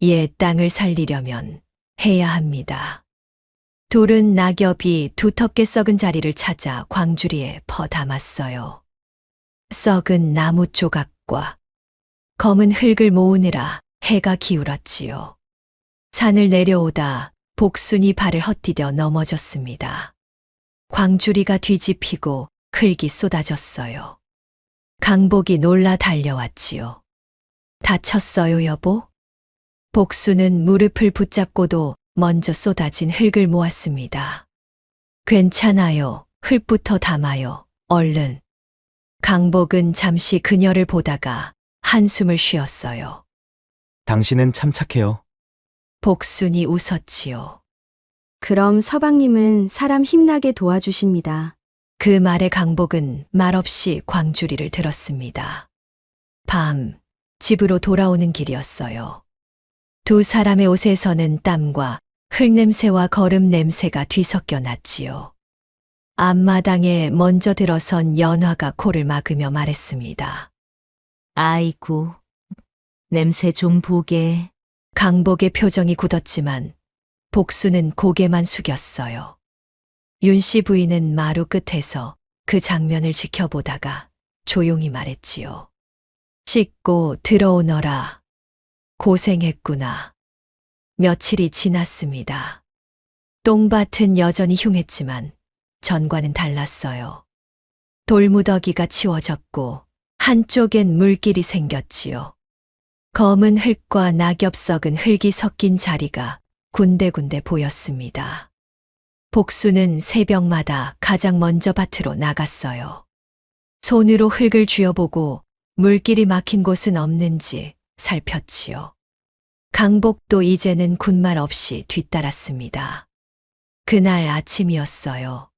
예, 땅을 살리려면 해야 합니다. 둘은 낙엽이 두텁게 썩은 자리를 찾아 광주리에 퍼 담았어요. 썩은 나무 조각과 검은 흙을 모으느라 해가 기울었지요. 산을 내려오다 복순이 발을 헛디뎌 넘어졌습니다. 광주리가 뒤집히고 흙이 쏟아졌어요. 강복이 놀라 달려왔지요. 다쳤어요, 여보? 복순은 무릎을 붙잡고도 먼저 쏟아진 흙을 모았습니다. 괜찮아요. 흙부터 담아요. 얼른. 강복은 잠시 그녀를 보다가 한숨을 쉬었어요. 당신은 참 착해요. 복순이 웃었지요. 그럼 서방님은 사람 힘나게 도와주십니다. 그 말에 강복은 말없이 광주리를 들었습니다. 밤, 집으로 돌아오는 길이었어요. 두 사람의 옷에서는 땀과 흙냄새와 거름 냄새가 뒤섞여 났지요. 앞마당에 먼저 들어선 연화가 코를 막으며 말했습니다. 아이고, 냄새 좀 보게. 강복의 표정이 굳었지만 복수는 고개만 숙였어요. 윤씨 부인은 마루 끝에서 그 장면을 지켜보다가 조용히 말했지요. 씻고 들어오너라. 고생했구나. 며칠이 지났습니다. 똥밭은 여전히 흉했지만 전과는 달랐어요. 돌무더기가 치워졌고 한쪽엔 물길이 생겼지요. 검은 흙과 낙엽 썩은 흙이 섞인 자리가 군데군데 보였습니다. 복수는 새벽마다 가장 먼저 밭으로 나갔어요. 손으로 흙을 쥐어보고 물길이 막힌 곳은 없는지 살폈지요. 강복도 이제는 군말 없이 뒤따랐습니다. 그날 아침이었어요.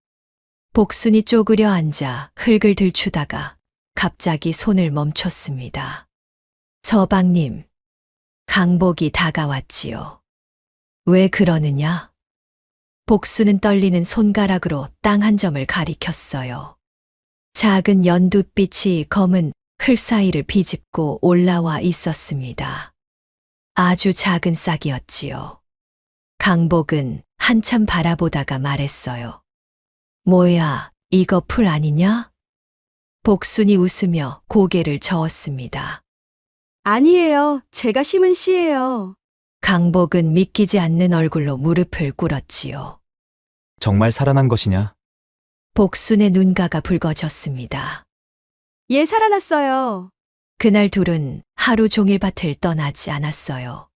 복순이 쪼그려 앉아 흙을 들추다가 갑자기 손을 멈췄습니다. 서방님, 강복이 다가왔지요. 왜 그러느냐? 복수는 떨리는 손가락으로 땅 한 점을 가리켰어요. 작은 연두빛이 검은 흙 사이를 비집고 올라와 있었습니다. 아주 작은 싹이었지요. 강복은 한참 바라보다가 말했어요. 뭐야, 이거 풀 아니냐? 복순이 웃으며 고개를 저었습니다. 아니에요. 제가 심은 씨예요. 강복은 믿기지 않는 얼굴로 무릎을 꿇었지요. 정말 살아난 것이냐? 복순의 눈가가 붉어졌습니다. 예, 살아났어요. 그날 둘은 하루 종일 밭을 떠나지 않았어요.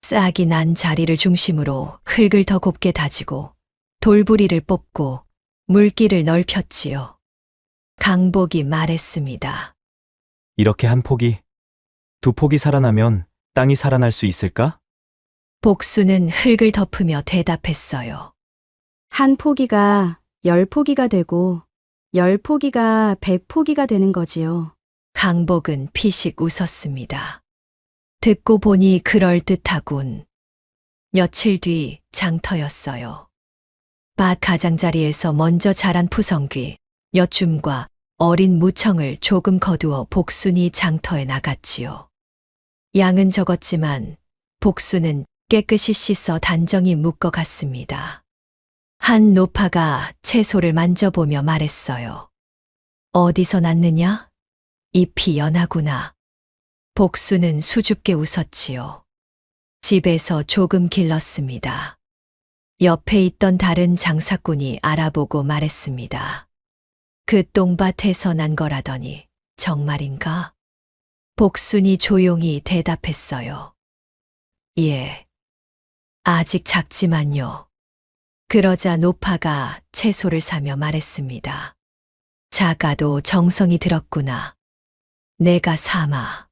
싹이 난 자리를 중심으로 흙을 더 곱게 다지고 돌부리를 뽑고 물길을 넓혔지요. 강복이 말했습니다. 이렇게 한 폭이, 두 폭이 살아나면 땅이 살아날 수 있을까? 복수는 흙을 덮으며 대답했어요. 한 포기가 10포기가 되고 10포기가 100포기가 되는 거지요. 강복은 피식 웃었습니다. 듣고 보니 그럴듯하군. 며칠 뒤 장터였어요. 밭 가장자리에서 먼저 자란 푸성귀, 여춤과 어린 무청을 조금 거두어 복순이 장터에 나갔지요. 양은 적었지만 복순은 깨끗이 씻어 단정히 묶어갔습니다. 한 노파가 채소를 만져보며 말했어요. 어디서 났느냐? 잎이 연하구나. 복순은 수줍게 웃었지요. 집에서 조금 길렀습니다. 옆에 있던 다른 장사꾼이 알아보고 말했습니다. 그 똥밭에서 난 거라더니 정말인가? 복순이 조용히 대답했어요. 예. 아직 작지만요. 그러자 노파가 채소를 사며 말했습니다. 작아도 정성이 들었구나. 내가 사마.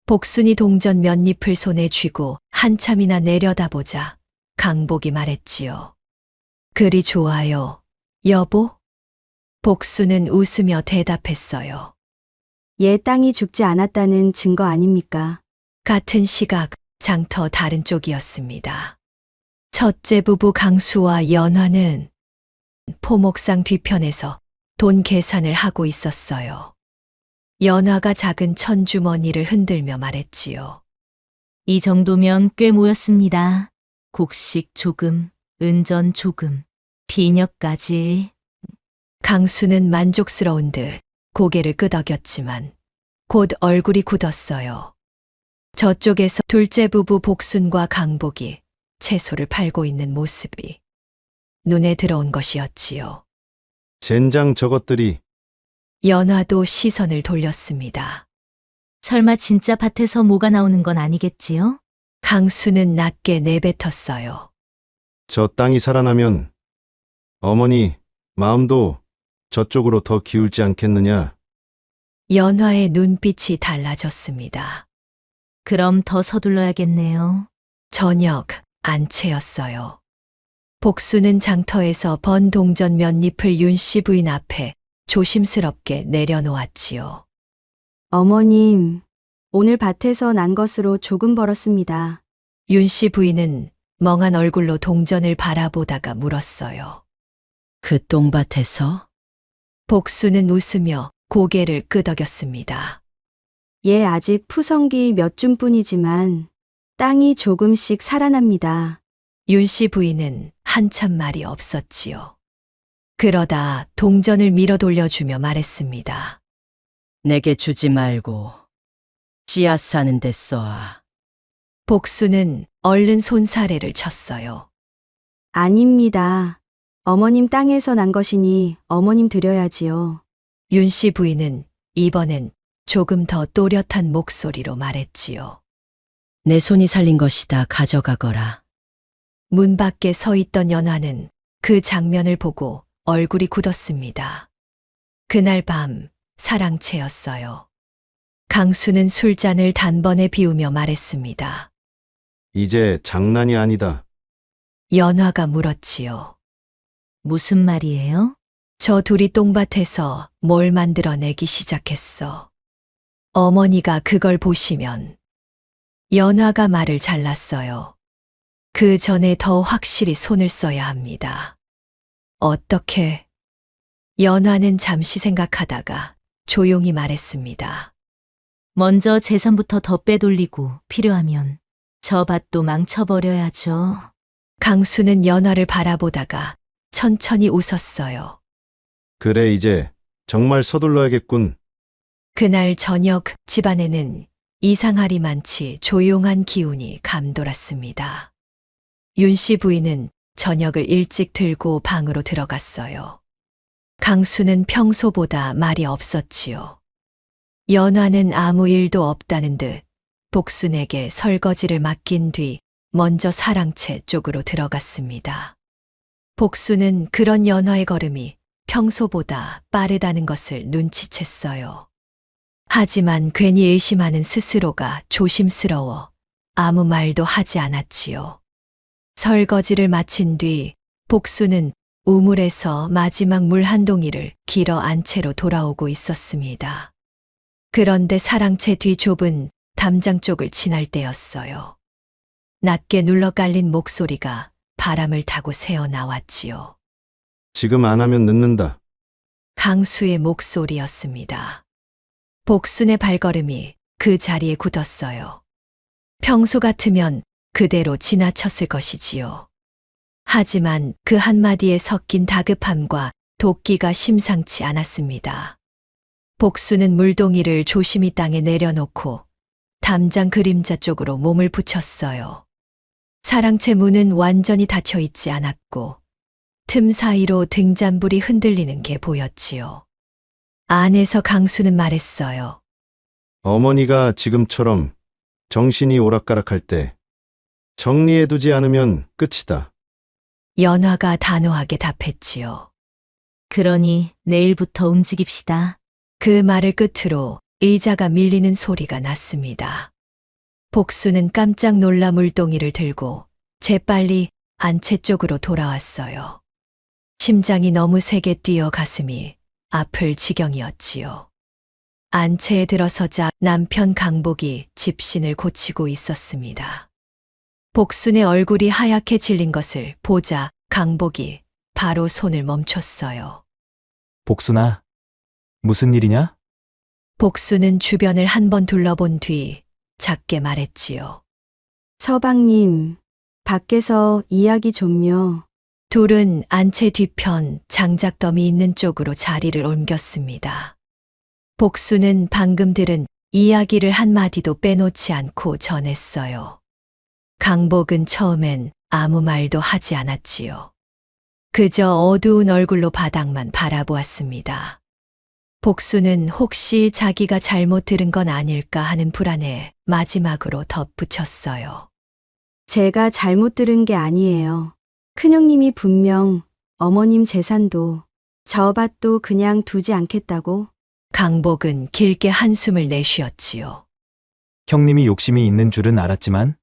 복순이 동전 몇 잎을 손에 쥐고 한참이나 내려다보자 강복이 말했지요. 그리 좋아요, 여보? 복순은 웃으며 대답했어요. 얘 땅이 죽지 않았다는 증거 아닙니까? 같은 시각 장터 다른 쪽이었습니다. 첫째 부부 강수와 연화는 포목상 뒤편에서 돈 계산을 하고 있었어요. 연화가 작은 천주머니를 흔들며 말했지요. 이 정도면 꽤 모였습니다. 곡식 조금, 은전 조금, 비녀까지. 강수는 만족스러운 듯 고개를 끄덕였지만 곧 얼굴이 굳었어요. 저쪽에서 둘째 부부 복순과 강복이 채소를 팔고 있는 모습이 눈에 들어온 것이었지요. 젠장 저것들이. 연화도 시선을 돌렸습니다. 설마 진짜 밭에서 뭐가 나오는 건 아니겠지요? 강수는 낮게 내뱉었어요. 저 땅이 살아나면 어머니 마음도 저쪽으로 더 기울지 않겠느냐? 연화의 눈빛이 달라졌습니다. 그럼 더 서둘러야겠네요. 저녁 안채였어요. 복수는 장터에서 번 동전 몇 잎을 윤씨 부인 앞에 조심스럽게 내려놓았지요. 어머님, 오늘 밭에서 난 것으로 조금 벌었습니다. 윤씨 부인은 멍한 얼굴로 동전을 바라보다가 물었어요. 그 똥밭에서? 복수는 웃으며 고개를 끄덕였습니다. 얘 아직 푸성기 몇 줌뿐이지만 땅이 조금씩 살아납니다. 윤씨 부인은 한참 말이 없었지요. 그러다 동전을 밀어 돌려주며 말했습니다. 내게 주지 말고 씨앗 사는 데 써아. 복수는 얼른 손사래를 쳤어요. 아닙니다. 어머님 땅에서 난 것이니 어머님 드려야지요. 윤씨 부인은 이번엔 조금 더 또렷한 목소리로 말했지요. 내 손이 살린 것이다. 가져가거라. 문 밖에 서 있던 연화는 그 장면을 보고 얼굴이 굳었습니다. 그날 밤 사랑채였어요. 강수는 술잔을 단번에 비우며 말했습니다. 이제 장난이 아니다. 연화가 물었지요. 무슨 말이에요? 저 둘이 똥밭에서 뭘 만들어내기 시작했어. 어머니가 그걸 보시면. 연화가 말을 잘랐어요. 그 전에 더 확실히 손을 써야 합니다. 어떻게? 연화는 잠시 생각하다가 조용히 말했습니다. 먼저 재산부터 더 빼돌리고 필요하면 저 밭도 망쳐버려야죠. 강수는 연화를 바라보다가 천천히 웃었어요. 그래, 이제 정말 서둘러야겠군. 그날 저녁 집안에는 이상하리만치 조용한 기운이 감돌았습니다. 윤 씨 부인은 저녁을 일찍 들고 방으로 들어갔어요. 강수는 평소보다 말이 없었지요. 연화는 아무 일도 없다는 듯 복순에게 설거지를 맡긴 뒤 먼저 사랑채 쪽으로 들어갔습니다. 복순은 그런 연화의 걸음이 평소보다 빠르다는 것을 눈치챘어요. 하지만 괜히 의심하는 스스로가 조심스러워 아무 말도 하지 않았지요. 설거지를 마친 뒤 복수는 우물에서 마지막 물 한 동이를 길어 안 채로 돌아오고 있었습니다. 그런데 사랑채 뒤 좁은 담장 쪽을 지날 때였어요. 낮게 눌러 깔린 목소리가 바람을 타고 새어 나왔지요. 지금 안 하면 늦는다. 강수의 목소리였습니다. 복순의 발걸음이 그 자리에 굳었어요. 평소 같으면 그대로 지나쳤을 것이지요. 하지만 그 한마디에 섞인 다급함과 도끼가 심상치 않았습니다. 복순은 물동이를 조심히 땅에 내려놓고 담장 그림자 쪽으로 몸을 붙였어요. 사랑채 문은 완전히 닫혀 있지 않았고 틈 사이로 등잔불이 흔들리는 게 보였지요. 안에서 강수는 말했어요. 어머니가 지금처럼 정신이 오락가락할 때 정리해두지 않으면 끝이다. 연화가 단호하게 답했지요. 그러니 내일부터 움직입시다. 그 말을 끝으로 의자가 밀리는 소리가 났습니다. 복수는 깜짝 놀라 물동이를 들고 재빨리 안채 쪽으로 돌아왔어요. 심장이 너무 세게 뛰어 가슴이 아플 지경이었지요. 안채에 들어서자 남편 강복이 집신을 고치고 있었습니다. 복순의 얼굴이 하얗게 질린 것을 보자 강복이 바로 손을 멈췄어요. 복순아, 무슨 일이냐? 복순은 주변을 한번 둘러본 뒤 작게 말했지요. 서방님, 밖에서 이야기 좀요. 둘은 안채 뒤편 장작더미 있는 쪽으로 자리를 옮겼습니다. 복수는 방금 들은 이야기를 한마디도 빼놓지 않고 전했어요. 강복은 처음엔 아무 말도 하지 않았지요. 그저 어두운 얼굴로 바닥만 바라보았습니다. 복수는 혹시 자기가 잘못 들은 건 아닐까 하는 불안에 마지막으로 덧붙였어요. 제가 잘못 들은 게 아니에요. 큰형님이 분명 어머님 재산도 저 밭도 그냥 두지 않겠다고. 강복은 길게 한숨을 내쉬었지요. 형님이 욕심이 있는 줄은 알았지만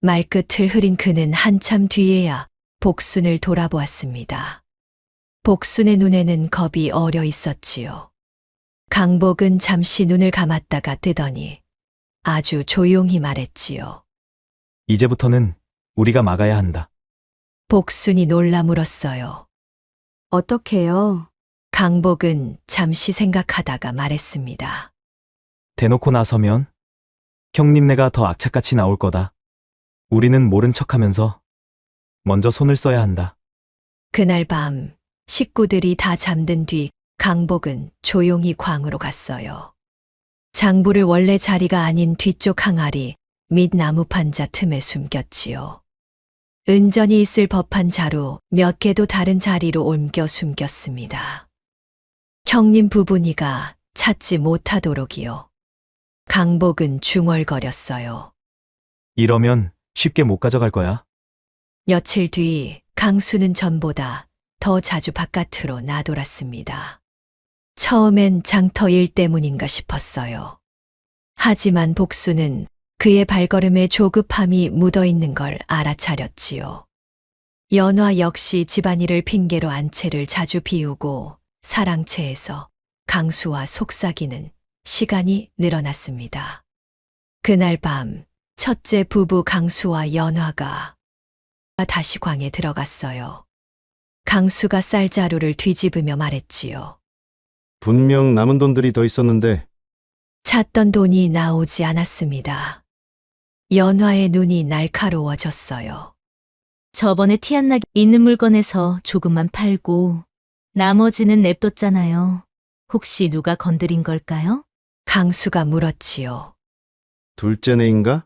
말끝을 흐린 그는 한참 뒤에야 복순을 돌아보았습니다. 복순의 눈에는 겁이 어려 있었지요. 강복은 잠시 눈을 감았다가 뜨더니 아주 조용히 말했지요. 이제부터는 우리가 막아야 한다. 복순이 놀라 물었어요. 어떻게요? 강복은 잠시 생각하다가 말했습니다. 대놓고 나서면 형님네가 더 악착같이 나올 거다. 우리는 모른 척하면서 먼저 손을 써야 한다. 그날 밤 식구들이 다 잠든 뒤 강복은 조용히 광으로 갔어요. 장부를 원래 자리가 아닌 뒤쪽 항아리 및 나무판자 틈에 숨겼지요. 은전이 있을 법한 자루 몇 개도 다른 자리로 옮겨 숨겼습니다. 형님 부부니가 찾지 못하도록이요. 강복은 중얼거렸어요. 이러면 쉽게 못 가져갈 거야. 며칠 뒤 강수는 전보다 더 자주 바깥으로 나돌았습니다. 처음엔 장터 일 때문인가 싶었어요. 하지만 복수는 그의 발걸음에 조급함이 묻어 있는 걸 알아차렸지요. 연화 역시 집안일을 핑계로 안채를 자주 비우고 사랑채에서 강수와 속삭이는 시간이 늘어났습니다. 그날 밤 첫째 부부 강수와 연화가 다시 광에 들어갔어요. 강수가 쌀자루를 뒤집으며 말했지요. 분명 남은 돈들이 더 있었는데 찾던 돈이 나오지 않았습니다. 연화의 눈이 날카로워졌어요. 저번에 티 안 나게 있는 물건에서 조금만 팔고 나머지는 냅뒀잖아요. 혹시 누가 건드린 걸까요? 강수가 물었지요. 둘째네인가?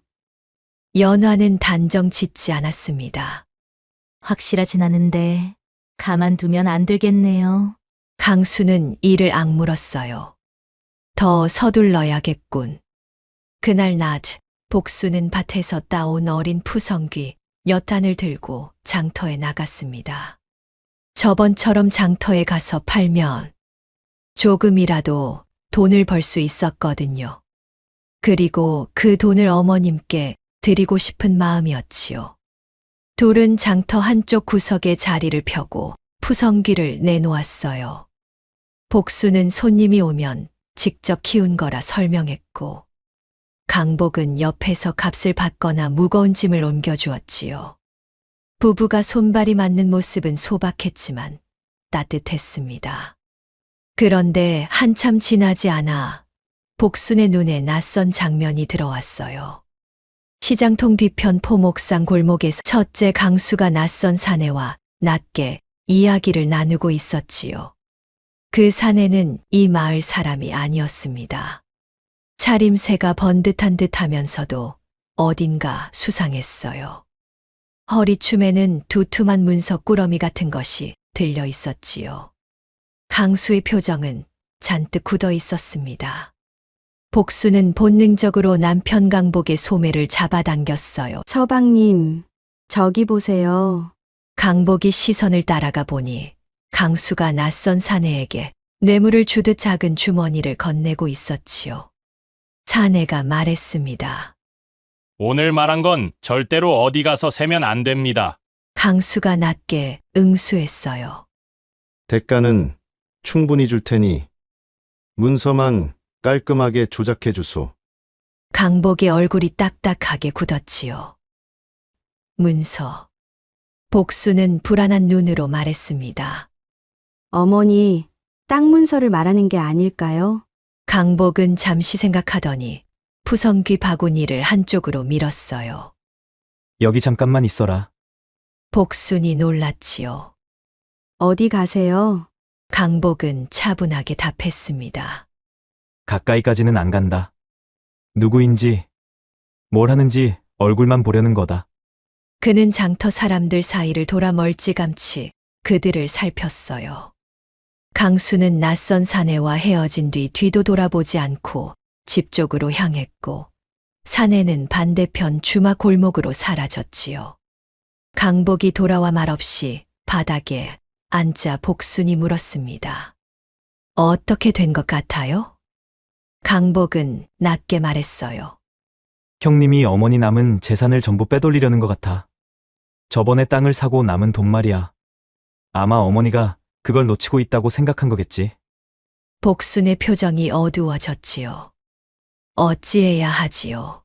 연화는 단정 짓지 않았습니다. 확실하진 않은데 가만두면 안 되겠네요. 강수는 이를 악물었어요. 더 서둘러야겠군. 그날 낮 복수는 밭에서 따온 어린 푸성귀 몇 단을 들고 장터에 나갔습니다. 저번처럼 장터에 가서 팔면 조금이라도 돈을 벌 수 있었거든요. 그리고 그 돈을 어머님께 드리고 싶은 마음이었지요. 둘은 장터 한쪽 구석에 자리를 펴고 푸성귀를 내놓았어요. 복수는 손님이 오면 직접 키운 거라 설명했고, 강복은 옆에서 값을 받거나 무거운 짐을 옮겨주었지요. 부부가 손발이 맞는 모습은 소박했지만 따뜻했습니다. 그런데 한참 지나지 않아 복순의 눈에 낯선 장면이 들어왔어요. 시장통 뒤편 포목산 골목에서 첫째 강수가 낯선 사내와 낮게 이야기를 나누고 있었지요. 그 사내는 이 마을 사람이 아니었습니다. 차림새가 번듯한 듯 하면서도 어딘가 수상했어요. 허리춤에는 두툼한 문석 꾸러미 같은 것이 들려 있었지요. 강수의 표정은 잔뜩 굳어 있었습니다. 복수는 본능적으로 남편 강복의 소매를 잡아당겼어요. 서방님, 저기 보세요. 강복이 시선을 따라가 보니 강수가 낯선 사내에게 뇌물을 주듯 작은 주머니를 건네고 있었지요. 사내가 말했습니다. 오늘 말한 건 절대로 어디 가서 세면 안 됩니다. 강수가 낮게 응수했어요. 대가는 충분히 줄 테니 문서만 깔끔하게 조작해 주소. 강복의 얼굴이 딱딱하게 굳었지요. 문서. 복수는 불안한 눈으로 말했습니다. 어머니, 땅 문서를 말하는 게 아닐까요? 강복은 잠시 생각하더니 푸성귀 바구니를 한쪽으로 밀었어요. 여기 잠깐만 있어라. 복순이 놀랐지요. 어디 가세요? 강복은 차분하게 답했습니다. 가까이까지는 안 간다. 누구인지, 뭘 하는지 얼굴만 보려는 거다. 그는 장터 사람들 사이를 돌아 멀찌감치 그들을 살폈어요. 강수는 낯선 사내와 헤어진 뒤 뒤도 돌아보지 않고 집 쪽으로 향했고, 사내는 반대편 주막 골목으로 사라졌지요. 강복이 돌아와 말없이 바닥에 앉자 복순이 물었습니다. 어떻게 된 것 같아요? 강복은 낮게 말했어요. 형님이 어머니 남은 재산을 전부 빼돌리려는 것 같아. 저번에 땅을 사고 남은 돈 말이야. 아마 어머니가 그걸 놓치고 있다고 생각한 거겠지. 복순의 표정이 어두워졌지요. 어찌해야 하지요?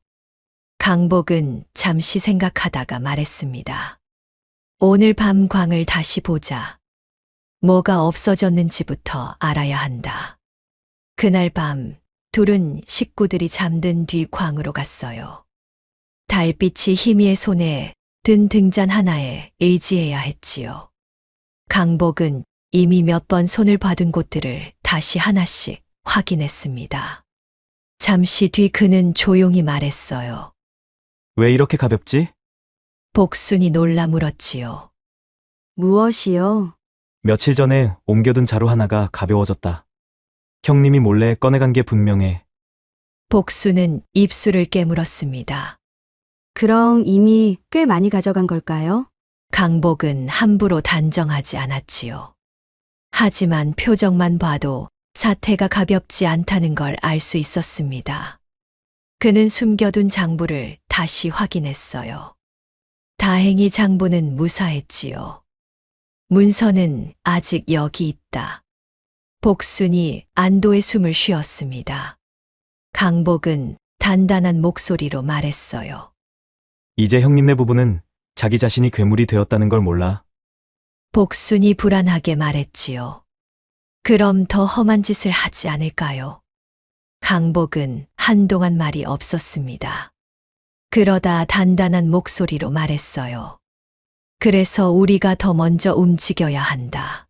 강복은 잠시 생각하다가 말했습니다. 오늘 밤 광을 다시 보자. 뭐가 없어졌는지부터 알아야 한다. 그날 밤 둘은 식구들이 잠든 뒤 광으로 갔어요. 달빛이 희미의 손에 든 등잔 하나에 의지해야 했지요. 강복은 이미 몇 번 손을 봐둔 곳들을 다시 하나씩 확인했습니다. 잠시 뒤 그는 조용히 말했어요. 왜 이렇게 가볍지? 복순이 놀라 물었지요. 무엇이요? 며칠 전에 옮겨둔 자루 하나가 가벼워졌다. 형님이 몰래 꺼내간 게 분명해. 복순은 입술을 깨물었습니다. 그럼 이미 꽤 많이 가져간 걸까요? 강복은 함부로 단정하지 않았지요. 하지만 표정만 봐도 사태가 가볍지 않다는 걸 알 수 있었습니다. 그는 숨겨둔 장부를 다시 확인했어요. 다행히 장부는 무사했지요. 문서는 아직 여기 있다. 복순이 안도의 숨을 쉬었습니다. 강복은 단단한 목소리로 말했어요. 이제 형님네 부부는 자기 자신이 괴물이 되었다는 걸 몰라. 복순이 불안하게 말했지요. 그럼 더 험한 짓을 하지 않을까요? 강복은 한동안 말이 없었습니다. 그러다 단단한 목소리로 말했어요. 그래서 우리가 더 먼저 움직여야 한다.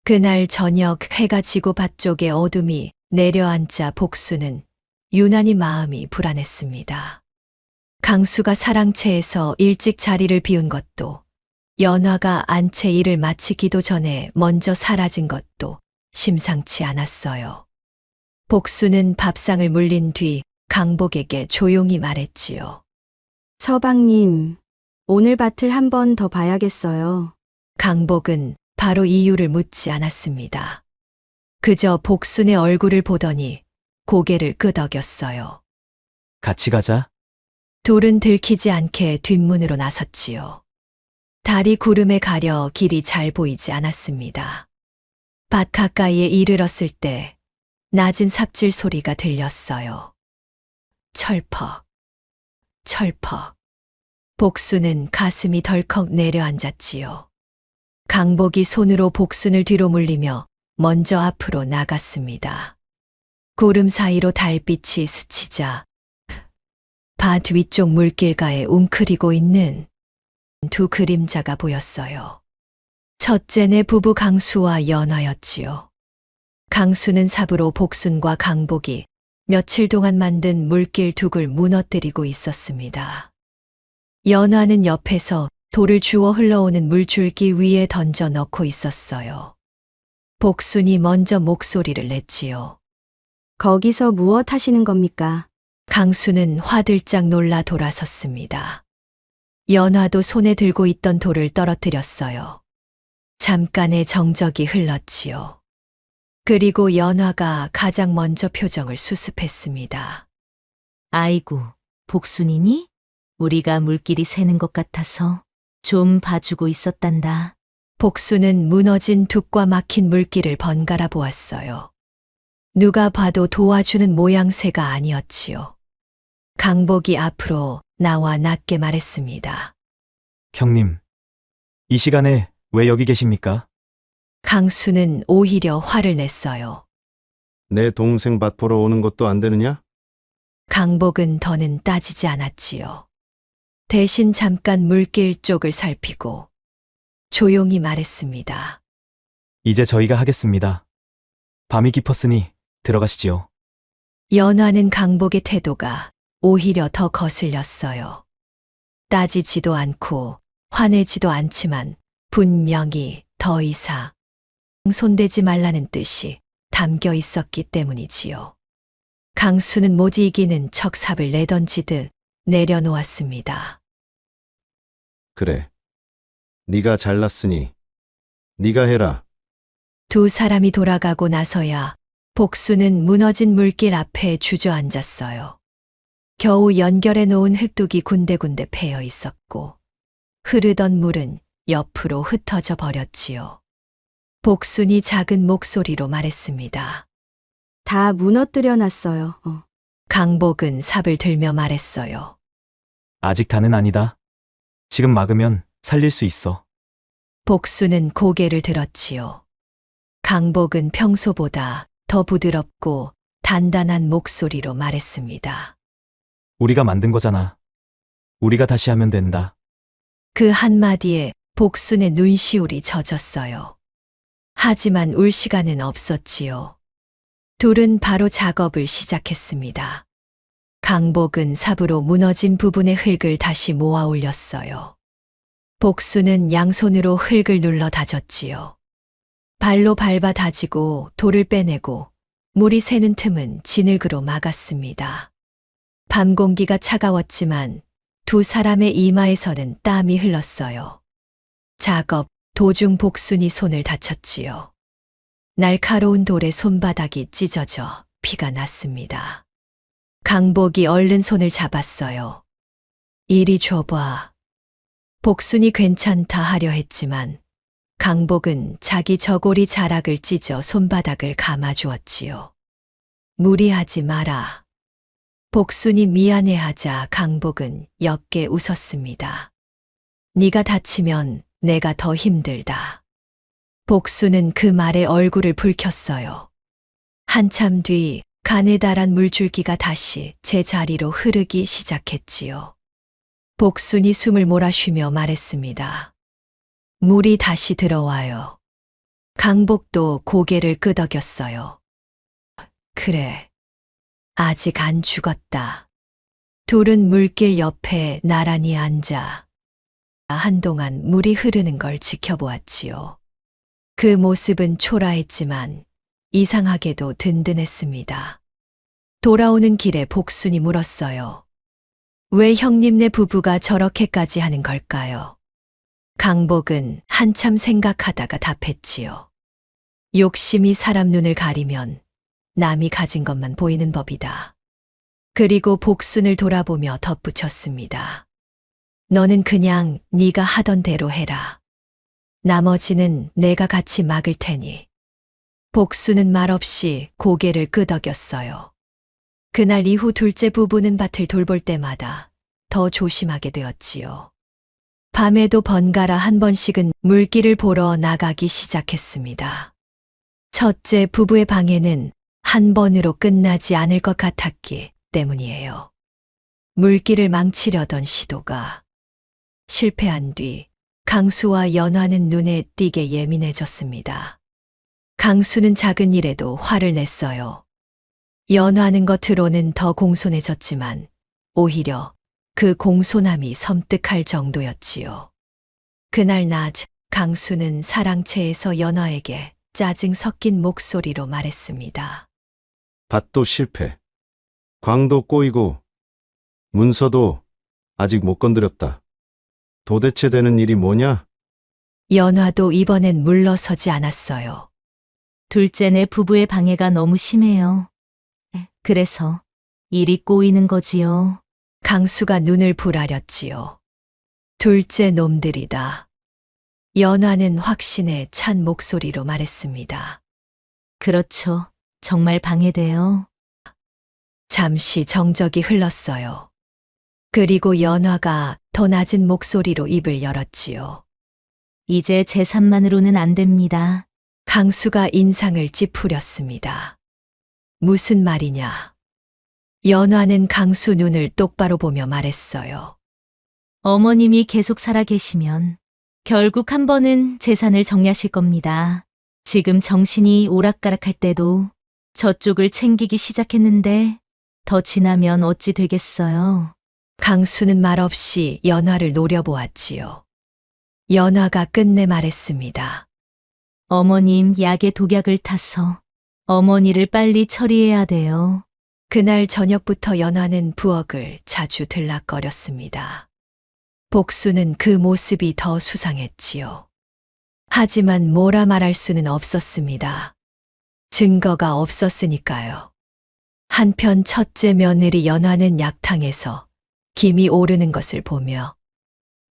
그날 저녁 해가 지고 밭쪽에 어둠이 내려앉자 복수는 유난히 마음이 불안했습니다. 강수가 사랑채에서 일찍 자리를 비운 것도, 연화가 안채 일을 마치기도 전에 먼저 사라진 것도 심상치 않았어요. 복수는 밥상을 물린 뒤 강복에게 조용히 말했지요. 서방님, 오늘 밭을 한 번 더 봐야겠어요. 강복은 바로 이유를 묻지 않았습니다. 그저 복순의 얼굴을 보더니 고개를 끄덕였어요. 같이 가자. 둘은 들키지 않게 뒷문으로 나섰지요. 달이 구름에 가려 길이 잘 보이지 않았습니다. 밭 가까이에 이르렀을 때 낮은 삽질 소리가 들렸어요. 철퍽, 철퍽. 복순은 가슴이 덜컥 내려앉았지요. 강복이 손으로 복순을 뒤로 물리며 먼저 앞으로 나갔습니다. 구름 사이로 달빛이 스치자 밭 위쪽 물길가에 웅크리고 있는 두 그림자가 보였어요. 첫째는 부부 강수와 연화였지요. 강수는 삽으로 복순과 강복이 며칠 동안 만든 물길 둑을 무너뜨리고 있었습니다. 연화는 옆에서 돌을 주워 흘러오는 물줄기 위에 던져 넣고 있었어요. 복순이 먼저 목소리를 냈지요. 거기서 무엇 하시는 겁니까? 강수는 화들짝 놀라 돌아섰습니다. 연화도 손에 들고 있던 돌을 떨어뜨렸어요. 잠깐의 정적이 흘렀지요. 그리고 연화가 가장 먼저 표정을 수습했습니다. 아이고, 복순이니? 우리가 물길이 새는 것 같아서 좀 봐주고 있었단다. 복수는 무너진 둑과 막힌 물길을 번갈아 보았어요. 누가 봐도 도와주는 모양새가 아니었지요. 강복이 앞으로 나와 낮게 말했습니다. 형님, 이 시간에 왜 여기 계십니까? 강수는 오히려 화를 냈어요. 내 동생 밭 보러 오는 것도 안 되느냐? 강복은 더는 따지지 않았지요. 대신 잠깐 물길 쪽을 살피고 조용히 말했습니다. 이제 저희가 하겠습니다. 밤이 깊었으니 들어가시지요. 연화는 강복의 태도가 오히려 더 거슬렸어요. 따지지도 않고 화내지도 않지만 분명히 더 이상 손대지 말라는 뜻이 담겨 있었기 때문이지요. 강수는 모지 이기는 척 삽을 내던지듯 내려놓았습니다. 그래. 네가 잘났으니 네가 해라. 두 사람이 돌아가고 나서야 복수는 무너진 물길 앞에 주저앉았어요. 겨우 연결해 놓은 흙둑이 군데군데 패여 있었고 흐르던 물은 옆으로 흩어져 버렸지요. 복순이 작은 목소리로 말했습니다. 다 무너뜨려 놨어요. 강복은 삽을 들며 말했어요. 아직 다는 아니다. 지금 막으면 살릴 수 있어. 복수는 고개를 들었지요. 강복은 평소보다 더 부드럽고 단단한 목소리로 말했습니다. 우리가 만든 거잖아. 우리가 다시 하면 된다. 그 한마디에 복순의 눈시울이 젖었어요. 하지만 울 시간은 없었지요. 둘은 바로 작업을 시작했습니다. 강복은 삽으로 무너진 부분의 흙을 다시 모아 올렸어요. 복수는 양손으로 흙을 눌러 다졌지요. 발로 밟아 다지고 돌을 빼내고 물이 새는 틈은 진흙으로 막았습니다. 밤 공기가 차가웠지만 두 사람의 이마에서는 땀이 흘렀어요. 작업 도중 복순이 손을 다쳤지요. 날카로운 돌에 손바닥이 찢어져 피가 났습니다. 강복이 얼른 손을 잡았어요. 이리 줘봐. 복순이 괜찮다 하려 했지만 강복은 자기 저고리 자락을 찢어 손바닥을 감아주었지요. 무리하지 마라. 복순이 미안해하자 강복은 옅게 웃었습니다. 네가 다치면 내가 더 힘들다. 복순은 그 말에 얼굴을 붉혔어요. 한참 뒤 가느다란 물줄기가 다시 제 자리로 흐르기 시작했지요. 복순이 숨을 몰아쉬며 말했습니다. 물이 다시 들어와요. 강복도 고개를 끄덕였어요. 그래. 아직 안 죽었다. 둘은 물길 옆에 나란히 앉아 한동안 물이 흐르는 걸 지켜보았지요. 그 모습은 초라했지만 이상하게도 든든했습니다. 돌아오는 길에 복순이 물었어요. 왜 형님네 부부가 저렇게까지 하는 걸까요? 강복은 한참 생각하다가 답했지요. 욕심이 사람 눈을 가리면 남이 가진 것만 보이는 법이다. 그리고 복순을 돌아보며 덧붙였습니다. 너는 그냥 네가 하던 대로 해라. 나머지는 내가 같이 막을 테니. 복순은 말없이 고개를 끄덕였어요. 그날 이후 둘째 부부는 밭을 돌볼 때마다 더 조심하게 되었지요. 밤에도 번갈아 한 번씩은 물길을 보러 나가기 시작했습니다. 첫째 부부의 방해는 한 번으로 끝나지 않을 것 같았기 때문이에요. 물길을 망치려던 시도가 실패한 뒤 강수와 연화는 눈에 띄게 예민해졌습니다. 강수는 작은 일에도 화를 냈어요. 연화는 겉으로는 더 공손해졌지만 오히려 그 공손함이 섬뜩할 정도였지요. 그날 낮 강수는 사랑채에서 연화에게 짜증 섞인 목소리로 말했습니다. 밭도 실패. 광도 꼬이고 문서도 아직 못 건드렸다. 도대체 되는 일이 뭐냐? 연화도 이번엔 물러서지 않았어요. 둘째네 부부의 방해가 너무 심해요. 그래서 일이 꼬이는 거지요. 강수가 눈을 부라렸지요. 둘째 놈들이다. 연화는 확신에 찬 목소리로 말했습니다. 그렇죠. 정말 방해돼요. 잠시 정적이 흘렀어요. 그리고 연화가 더 낮은 목소리로 입을 열었지요. 이제 재산만으로는 안 됩니다. 강수가 인상을 찌푸렸습니다. 무슨 말이냐? 연화는 강수 눈을 똑바로 보며 말했어요. 어머님이 계속 살아 계시면 결국 한 번은 재산을 정리하실 겁니다. 지금 정신이 오락가락할 때도 저쪽을 챙기기 시작했는데 더 지나면 어찌 되겠어요. 강수는 말없이 연화를 노려보았지요. 연화가 끝내 말했습니다. 어머님 약에 독약을 타서 어머니를 빨리 처리해야 돼요. 그날 저녁부터 연화는 부엌을 자주 들락거렸습니다. 복수는 그 모습이 더 수상했지요. 하지만 뭐라 말할 수는 없었습니다. 증거가 없었으니까요. 한편 첫째 며느리 연화는 약탕에서 김이 오르는 것을 보며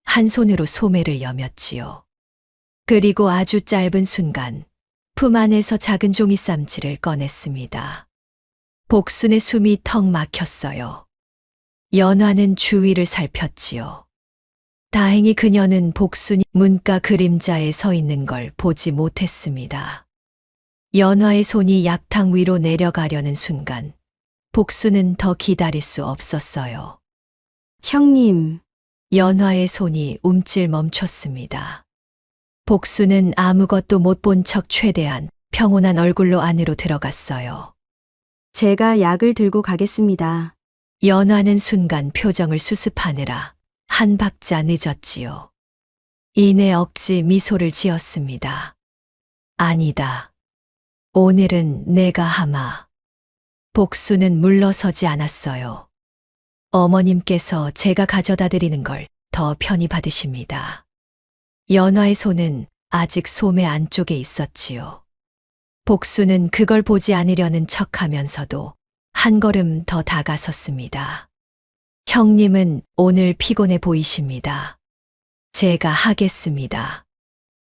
한 손으로 소매를 여몄지요. 그리고 아주 짧은 순간 품 안에서 작은 종이 쌈지를 꺼냈습니다. 복순의 숨이 턱 막혔어요. 연화는 주위를 살폈지요. 다행히 그녀는 복순이 문가 그림자에 서 있는 걸 보지 못했습니다. 연화의 손이 약탕 위로 내려가려는 순간 복순은 더 기다릴 수 없었어요. 형님, 연화의 손이 움찔 멈췄습니다. 복순은 아무것도 못 본 척 최대한 평온한 얼굴로 안으로 들어갔어요. 제가 약을 들고 가겠습니다. 연화는 순간 표정을 수습하느라 한 박자 늦었지요. 이내 억지 미소를 지었습니다. 아니다. 오늘은 내가 하마. 복수는 물러서지 않았어요. 어머님께서 제가 가져다 드리는 걸 더 편히 받으십니다. 연화의 손은 아직 소매 안쪽에 있었지요. 복수는 그걸 보지 않으려는 척하면서도 한 걸음 더 다가섰습니다. 형님은 오늘 피곤해 보이십니다. 제가 하겠습니다.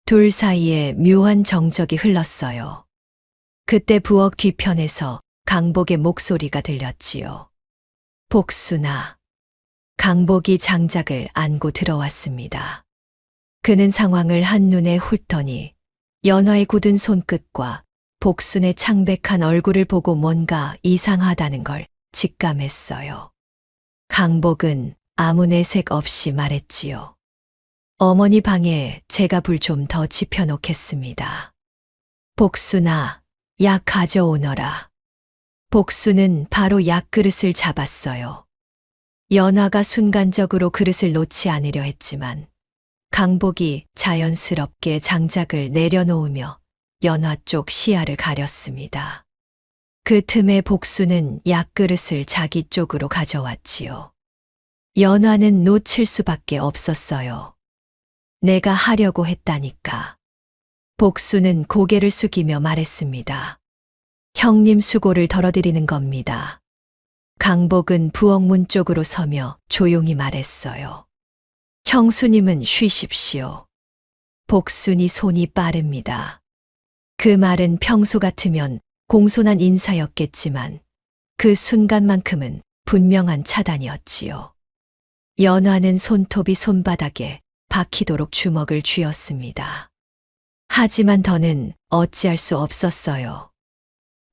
둘 사이에 묘한 정적이 흘렀어요. 그때 부엌 뒤편에서 강복의 목소리가 들렸지요. 복수나. 강복이 장작을 안고 들어왔습니다. 그는 상황을 한눈에 훑더니 연화의 굳은 손끝과 복순의 창백한 얼굴을 보고 뭔가 이상하다는 걸 직감했어요. 강복은 아무 내색 없이 말했지요. 어머니 방에 제가 불 좀 더 지펴놓겠습니다. 복순아, 약 가져오너라. 복수는 바로 약그릇을 잡았어요. 연화가 순간적으로 그릇을 놓지 않으려 했지만 강복이 자연스럽게 장작을 내려놓으며 연화 쪽 시야를 가렸습니다. 그 틈에 복수는 약그릇을 자기 쪽으로 가져왔지요. 연화는 놓칠 수밖에 없었어요. 내가 하려고 했다니까. 복수는 고개를 숙이며 말했습니다. 형님 수고를 덜어드리는 겁니다. 강복은 부엌문 쪽으로 서며 조용히 말했어요. 형수님은 쉬십시오. 복순이 손이 빠릅니다. 그 말은 평소 같으면 공손한 인사였겠지만 그 순간만큼은 분명한 차단이었지요. 연화는 손톱이 손바닥에 박히도록 주먹을 쥐었습니다. 하지만 더는 어찌할 수 없었어요.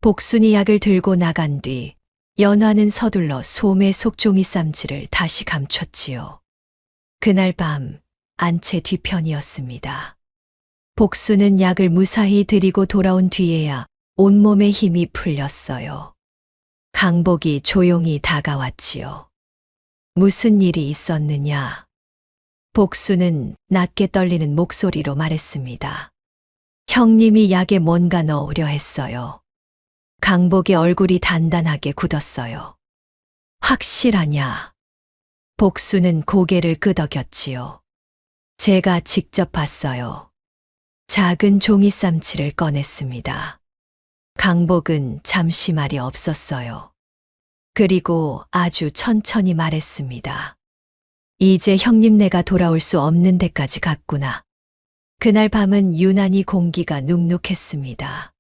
복순이 약을 들고 나간 뒤 연화는 서둘러 소매 속종이 쌈지를 다시 감췄지요. 그날 밤 안채 뒤편이었습니다. 복수는 약을 무사히 들이고 돌아온 뒤에야 온몸에 힘이 풀렸어요. 강복이 조용히 다가왔지요. 무슨 일이 있었느냐? 복수는 낮게 떨리는 목소리로 말했습니다. 형님이 약에 뭔가 넣으려 했어요. 강복의 얼굴이 단단하게 굳었어요. 확실하냐? 복수는 고개를 끄덕였지요. 제가 직접 봤어요. 작은 종이 쌈치를 꺼냈습니다. 강복은 잠시 말이 없었어요. 그리고 아주 천천히 말했습니다. 이제 형님네가 돌아올 수 없는 데까지 갔구나. 그날 밤은 유난히 공기가 눅눅했습니다.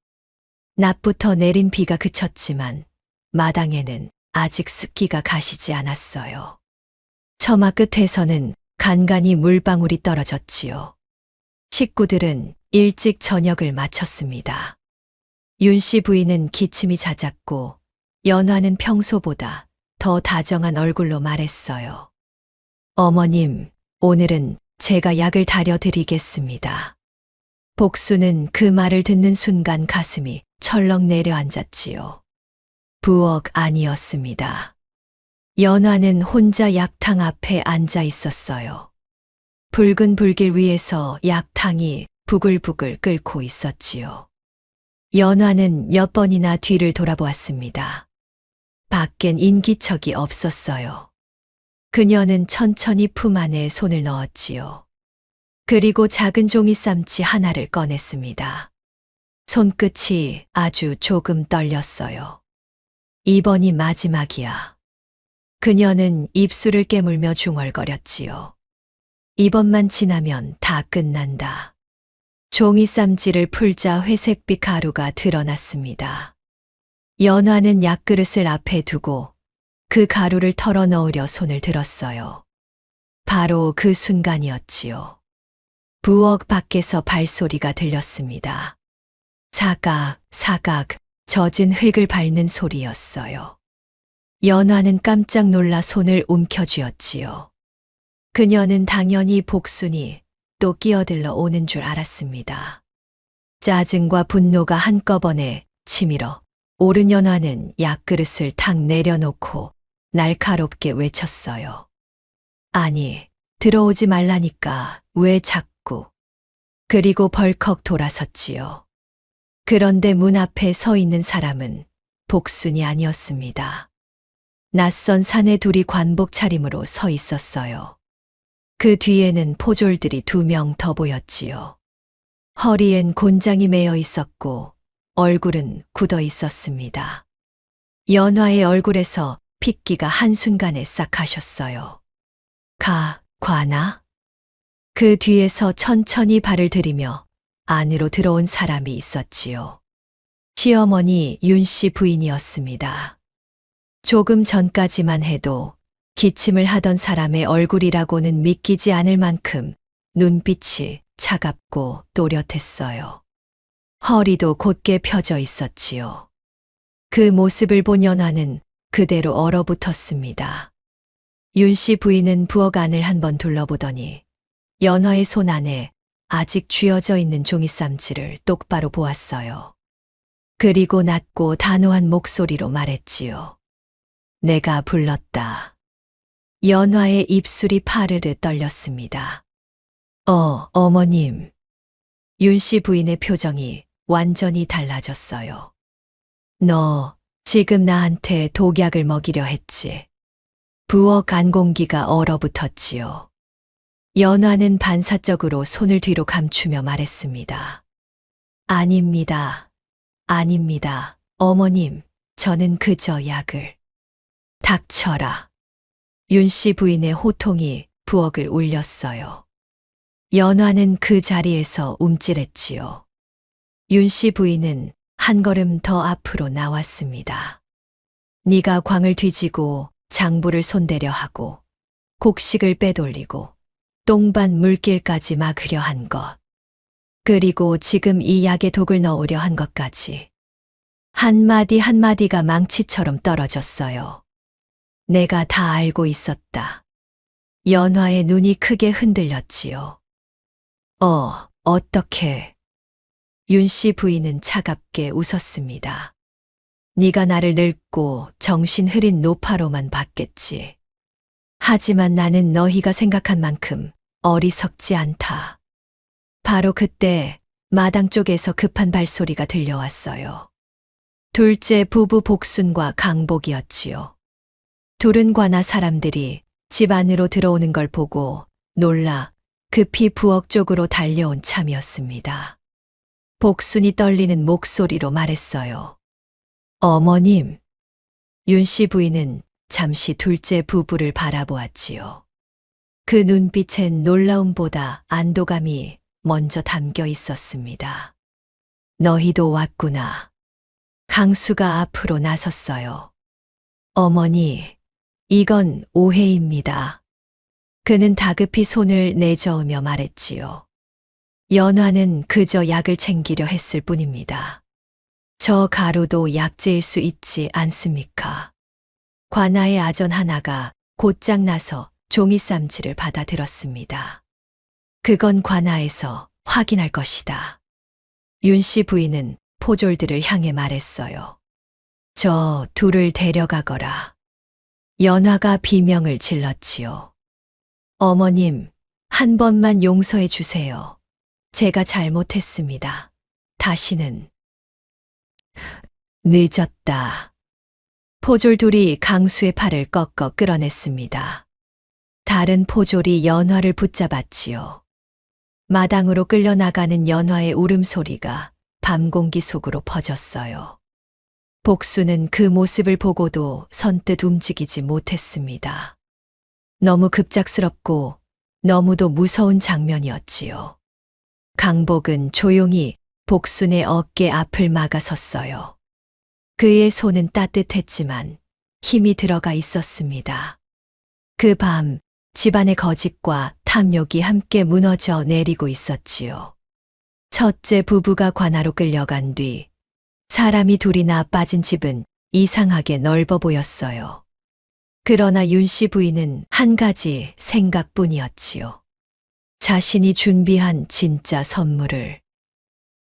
낮부터 내린 비가 그쳤지만 마당에는 아직 습기가 가시지 않았어요. 처마 끝에서는 간간히 물방울이 떨어졌지요. 식구들은 일찍 저녁을 마쳤습니다. 윤씨 부인은 기침이 잦았고 연화는 평소보다 더 다정한 얼굴로 말했어요. 어머님, 오늘은 제가 약을 다려드리겠습니다. 복수는 그 말을 듣는 순간 가슴이 철렁 내려앉았지요. 부엌 안이었습니다. 연화는 혼자 약탕 앞에 앉아 있었어요. 붉은 불길 위에서 약탕이 부글부글 끓고 있었지요. 연화는 몇 번이나 뒤를 돌아보았습니다. 밖엔 인기척이 없었어요. 그녀는 천천히 품 안에 손을 넣었지요. 그리고 작은 종이 쌈치 하나를 꺼냈습니다. 손끝이 아주 조금 떨렸어요. 이번이 마지막이야. 그녀는 입술을 깨물며 중얼거렸지요. 이번만 지나면 다 끝난다. 종이 쌈지를 풀자 회색빛 가루가 드러났습니다. 연화는 약그릇을 앞에 두고 그 가루를 털어 넣으려 손을 들었어요. 바로 그 순간이었지요. 부엌 밖에서 발소리가 들렸습니다. 사각, 사각, 젖은 흙을 밟는 소리였어요. 연화는 깜짝 놀라 손을 움켜쥐었지요. 그녀는 당연히 복순이 또 끼어들러 오는 줄 알았습니다. 짜증과 분노가 한꺼번에 치밀어 오른 연화는 약그릇을 탁 내려놓고 날카롭게 외쳤어요. 아니, 들어오지 말라니까 왜 자꾸. 그리고 벌컥 돌아섰지요. 그런데 문 앞에 서 있는 사람은 복순이 아니었습니다. 낯선 사내 둘이 관복 차림으로 서 있었어요. 그 뒤에는 포졸들이 2명 더 보였지요. 허리엔 곤장이 매여 있었고 얼굴은 굳어 있었습니다. 연화의 얼굴에서 핏기가 한순간에 싹 가셨어요. 관아? 그 뒤에서 천천히 발을 들이며 안으로 들어온 사람이 있었지요. 시어머니 윤씨 부인이었습니다. 조금 전까지만 해도 기침을 하던 사람의 얼굴이라고는 믿기지 않을 만큼 눈빛이 차갑고 또렷했어요. 허리도 곧게 펴져 있었지요. 그 모습을 본 연화는 그대로 얼어붙었습니다. 윤씨 부인은 부엌 안을 한번 둘러보더니 연화의 손 안에 아직 쥐어져 있는 종이쌈지를 똑바로 보았어요. 그리고 낮고 단호한 목소리로 말했지요. 내가 불렀다. 연화의 입술이 파르르 떨렸습니다. 어머님. 윤씨 부인의 표정이 완전히 달라졌어요. 너 지금 나한테 독약을 먹이려 했지. 부엌 안 공기가 얼어붙었지요. 연화는 반사적으로 손을 뒤로 감추며 말했습니다. 아닙니다. 아닙니다. 어머님, 저는 그저 약을. 닥쳐라. 윤씨 부인의 호통이 부엌을 울렸어요. 연화는 그 자리에서 움찔했지요. 윤씨 부인은 한 걸음 더 앞으로 나왔습니다. 네가 광을 뒤지고 장부를 손대려 하고 곡식을 빼돌리고 똥반 물길까지 막으려 한 것. 그리고 지금 이 약에 독을 넣으려 한 것까지. 한마디 한마디가 망치처럼 떨어졌어요. 내가 다 알고 있었다. 연화의 눈이 크게 흔들렸지요. 어떻게? 윤씨 부인은 차갑게 웃었습니다. 네가 나를 늙고 정신 흐린 노파로만 봤겠지. 하지만 나는 너희가 생각한 만큼 어리석지 않다. 바로 그때 마당 쪽에서 급한 발소리가 들려왔어요. 둘째 부부 복순과 강복이었지요. 둘은 관아 사람들이 집 안으로 들어오는 걸 보고 놀라 급히 부엌 쪽으로 달려온 참이었습니다. 복순이 떨리는 목소리로 말했어요. 어머님. 윤씨 부인은 잠시 둘째 부부를 바라보았지요. 그 눈빛엔 놀라움보다 안도감이 먼저 담겨 있었습니다. 너희도 왔구나. 강수가 앞으로 나섰어요. 어머니, 이건 오해입니다. 그는 다급히 손을 내저으며 말했지요. 연화는 그저 약을 챙기려 했을 뿐입니다. 저 가루도 약재일 수 있지 않습니까? 관아의 아전 하나가 곧장 나서 종이쌈지를 받아들었습니다. 그건 관아에서 확인할 것이다. 윤씨 부인은 포졸들을 향해 말했어요. 저 둘을 데려가거라. 연화가 비명을 질렀지요. 어머님, 한 번만 용서해 주세요. 제가 잘못했습니다. 다시는. 늦었다. 포졸 둘이 강수의 팔을 꺾어 끌어냈습니다. 다른 포졸이 연화를 붙잡았지요. 마당으로 끌려나가는 연화의 울음소리가 밤 공기 속으로 퍼졌어요. 복수는 그 모습을 보고도 선뜻 움직이지 못했습니다. 너무 급작스럽고 너무도 무서운 장면이었지요. 강복은 조용히 복순의 어깨 앞을 막아섰어요. 그의 손은 따뜻했지만 힘이 들어가 있었습니다. 그 밤 집안의 거짓과 탐욕이 함께 무너져 내리고 있었지요. 첫째 부부가 관아로 끌려간 뒤 사람이 둘이나 빠진 집은 이상하게 넓어 보였어요. 그러나 윤씨 부인은 한 가지 생각뿐이었지요. 자신이 준비한 진짜 선물을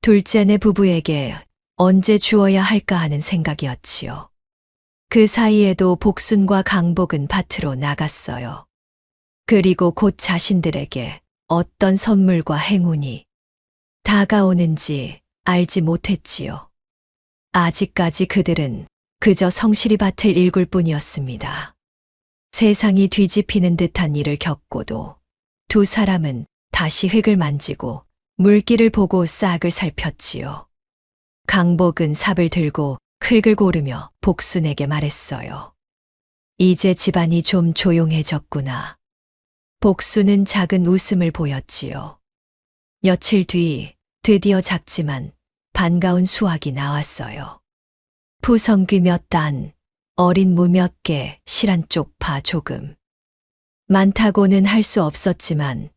둘째네 부부에게 언제 주어야 할까 하는 생각이었지요. 그 사이에도 복순과 강복은 밭으로 나갔어요. 그리고 곧 자신들에게 어떤 선물과 행운이 다가오는지 알지 못했지요. 아직까지 그들은 그저 성실히 밭을 일굴 뿐이었습니다. 세상이 뒤집히는 듯한 일을 겪고도 두 사람은 다시 흙을 만지고 물기를 보고 싹을 살폈지요. 강복은 삽을 들고 흙을 고르며 복순에게 말했어요. 이제 집안이 좀 조용해졌구나. 복순은 작은 웃음을 보였지요. 며칠 뒤 드디어 작지만 반가운 수확이 나왔어요. 푸성귀 몇 단, 어린 무 몇 개, 실한 쪽파 조금. 많다고는 할 수 없었지만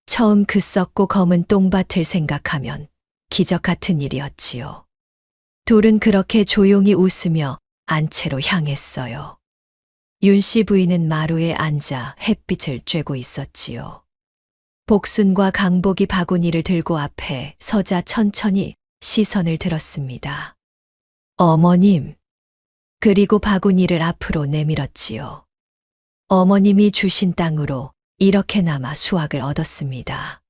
처음 그 썩고 검은 똥밭을 생각하면 기적 같은 일이었지요. 둘은 그렇게 조용히 웃으며 안채로 향했어요. 윤씨 부인은 마루에 앉아 햇빛을 쬐고 있었지요. 복순과 강복이 바구니를 들고 앞에 서자 천천히 시선을 들었습니다. 어머님. 그리고 바구니를 앞으로 내밀었지요. 어머님이 주신 땅으로 이렇게나마 수확을 얻었습니다.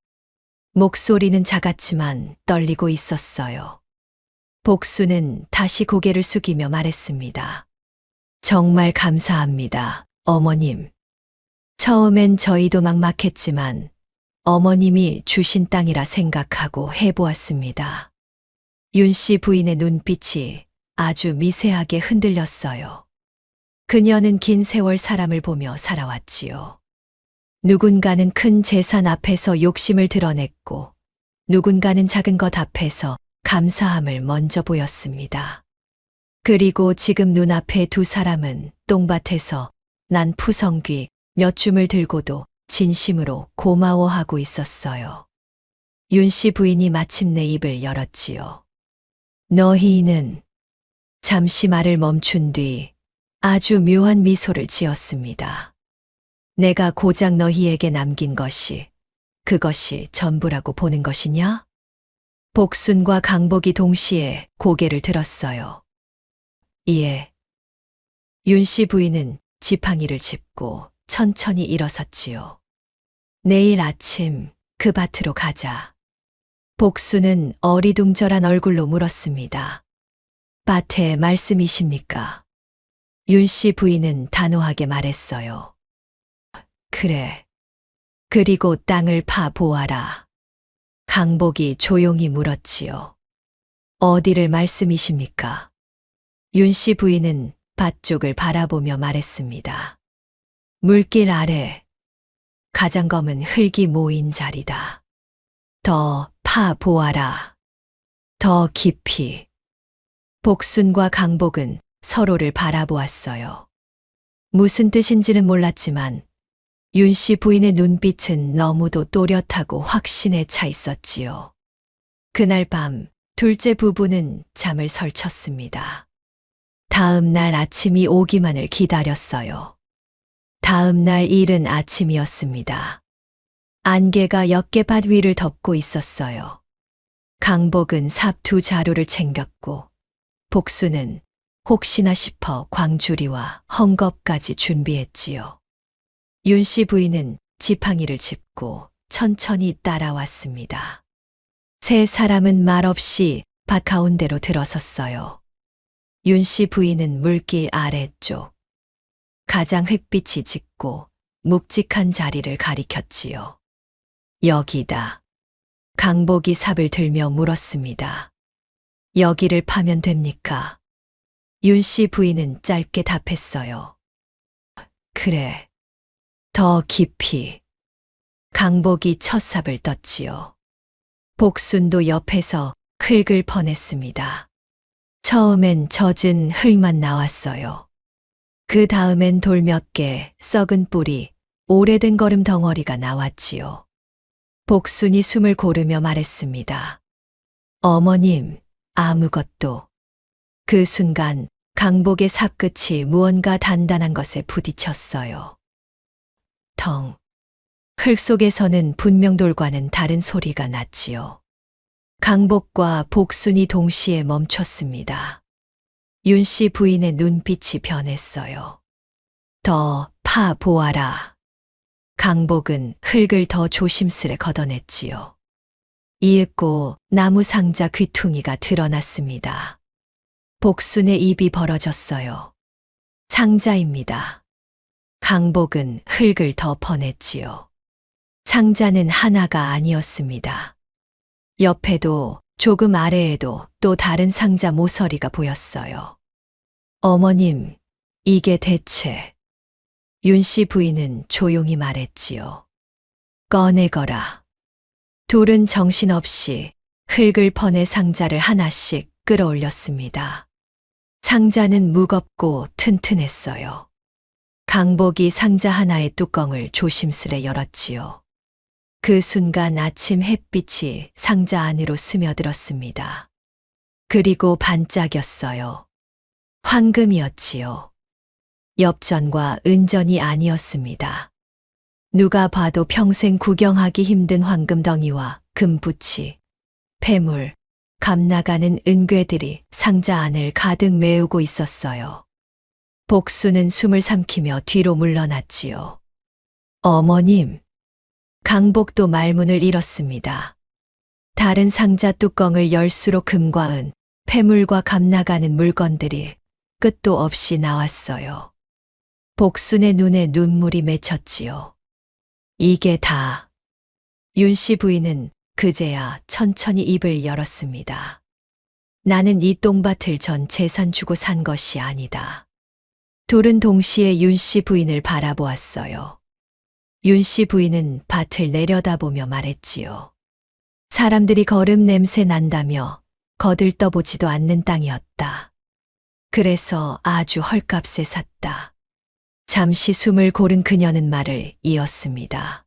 목소리는 작았지만 떨리고 있었어요. 복수는 다시 고개를 숙이며 말했습니다. 정말 감사합니다, 어머님. 처음엔 저희도 막막했지만 어머님이 주신 땅이라 생각하고 해보았습니다. 윤씨 부인의 눈빛이 아주 미세하게 흔들렸어요. 그녀는 긴 세월 사람을 보며 살아왔지요. 누군가는 큰 재산 앞에서 욕심을 드러냈고, 누군가는 작은 것 앞에서 감사함을 먼저 보였습니다. 그리고 지금 눈앞에 두 사람은 똥밭에서 난 푸성귀 몇 줌을 들고도 진심으로 고마워하고 있었어요. 윤씨 부인이 마침내 입을 열었지요. 너희는 잠시 말을 멈춘 뒤 아주 묘한 미소를 지었습니다. 내가 고작 너희에게 남긴 것이 그것이 전부라고 보는 것이냐? 복순과 강복이 동시에 고개를 들었어요. 예. 윤씨 부인은 지팡이를 짚고 천천히 일어섰지요. 내일 아침 그 밭으로 가자. 복순은 어리둥절한 얼굴로 물었습니다. 밭의 말씀이십니까? 윤씨 부인은 단호하게 말했어요. 그래. 그리고 땅을 파 보아라. 강복이 조용히 물었지요. 어디를 말씀이십니까? 윤씨 부인은 밭 쪽을 바라보며 말했습니다. 물길 아래 가장 검은 흙이 모인 자리다. 더 파 보아라. 더 깊이. 복순과 강복은 서로를 바라보았어요. 무슨 뜻인지는 몰랐지만 윤씨 부인의 눈빛은 너무도 또렷하고 확신에 차 있었지요. 그날 밤 둘째 부부는 잠을 설쳤습니다. 다음 날 아침이 오기만을 기다렸어요. 다음 날 이른 아침이었습니다. 안개가 옅게 밭 위를 덮고 있었어요. 강복은 삽 두 자루를 챙겼고 복수는 혹시나 싶어 광주리와 헝겊까지 준비했지요. 윤씨 부인은 지팡이를 짚고 천천히 따라왔습니다. 세 사람은 말없이 밭 가운데로 들어섰어요. 윤씨 부인은 물길 아래쪽, 가장 햇빛이 짙고 묵직한 자리를 가리켰지요. 여기다. 강복이 삽을 들며 물었습니다. 여기를 파면 됩니까? 윤씨 부인은 짧게 답했어요. 그래. 더 깊이. 강복이 첫 삽을 떴지요. 복순도 옆에서 흙을 퍼냈습니다. 처음엔 젖은 흙만 나왔어요. 그 다음엔 돌 몇 개, 썩은 뿌리, 오래된 거름 덩어리가 나왔지요. 복순이 숨을 고르며 말했습니다. 어머님, 아무것도. 그 순간 강복의 삽끝이 무언가 단단한 것에 부딪혔어요. 텅. 흙 속에서는 분명 돌과는 다른 소리가 났지요. 강복과 복순이 동시에 멈췄습니다. 윤씨 부인의 눈빛이 변했어요. 더 파 보아라. 강복은 흙을 더 조심스레 걷어냈지요. 이윽고 나무 상자 귀퉁이가 드러났습니다. 복순의 입이 벌어졌어요. 상자입니다. 강복은 흙을 더 퍼냈지요. 상자는 하나가 아니었습니다. 옆에도 조금 아래에도 또 다른 상자 모서리가 보였어요. 어머님, 이게 대체. 윤 씨 부인은 조용히 말했지요. 꺼내거라. 둘은 정신없이 흙을 퍼내 상자를 하나씩 끌어올렸습니다. 상자는 무겁고 튼튼했어요. 강복이 상자 하나의 뚜껑을 조심스레 열었지요. 그 순간 아침 햇빛이 상자 안으로 스며들었습니다. 그리고 반짝였어요. 황금이었지요. 엽전과 은전이 아니었습니다. 누가 봐도 평생 구경하기 힘든 황금덩이와 금부치, 폐물, 감나가는 은괴들이 상자 안을 가득 메우고 있었어요. 복수는 숨을 삼키며 뒤로 물러났지요. 어머님, 강복도 말문을 잃었습니다. 다른 상자 뚜껑을 열수록 금과 은, 폐물과 감나가는 물건들이 끝도 없이 나왔어요. 복순의 눈에 눈물이 맺혔지요. 이게 다. 윤 씨 부인은 그제야 천천히 입을 열었습니다. 나는 이 똥밭을 전 재산 주고 산 것이 아니다. 둘은 동시에 윤 씨 부인을 바라보았어요. 윤 씨 부인은 밭을 내려다보며 말했지요. 사람들이 거름 냄새 난다며 거들떠보지도 않는 땅이었다. 그래서 아주 헐값에 샀다. 잠시 숨을 고른 그녀는 말을 이었습니다.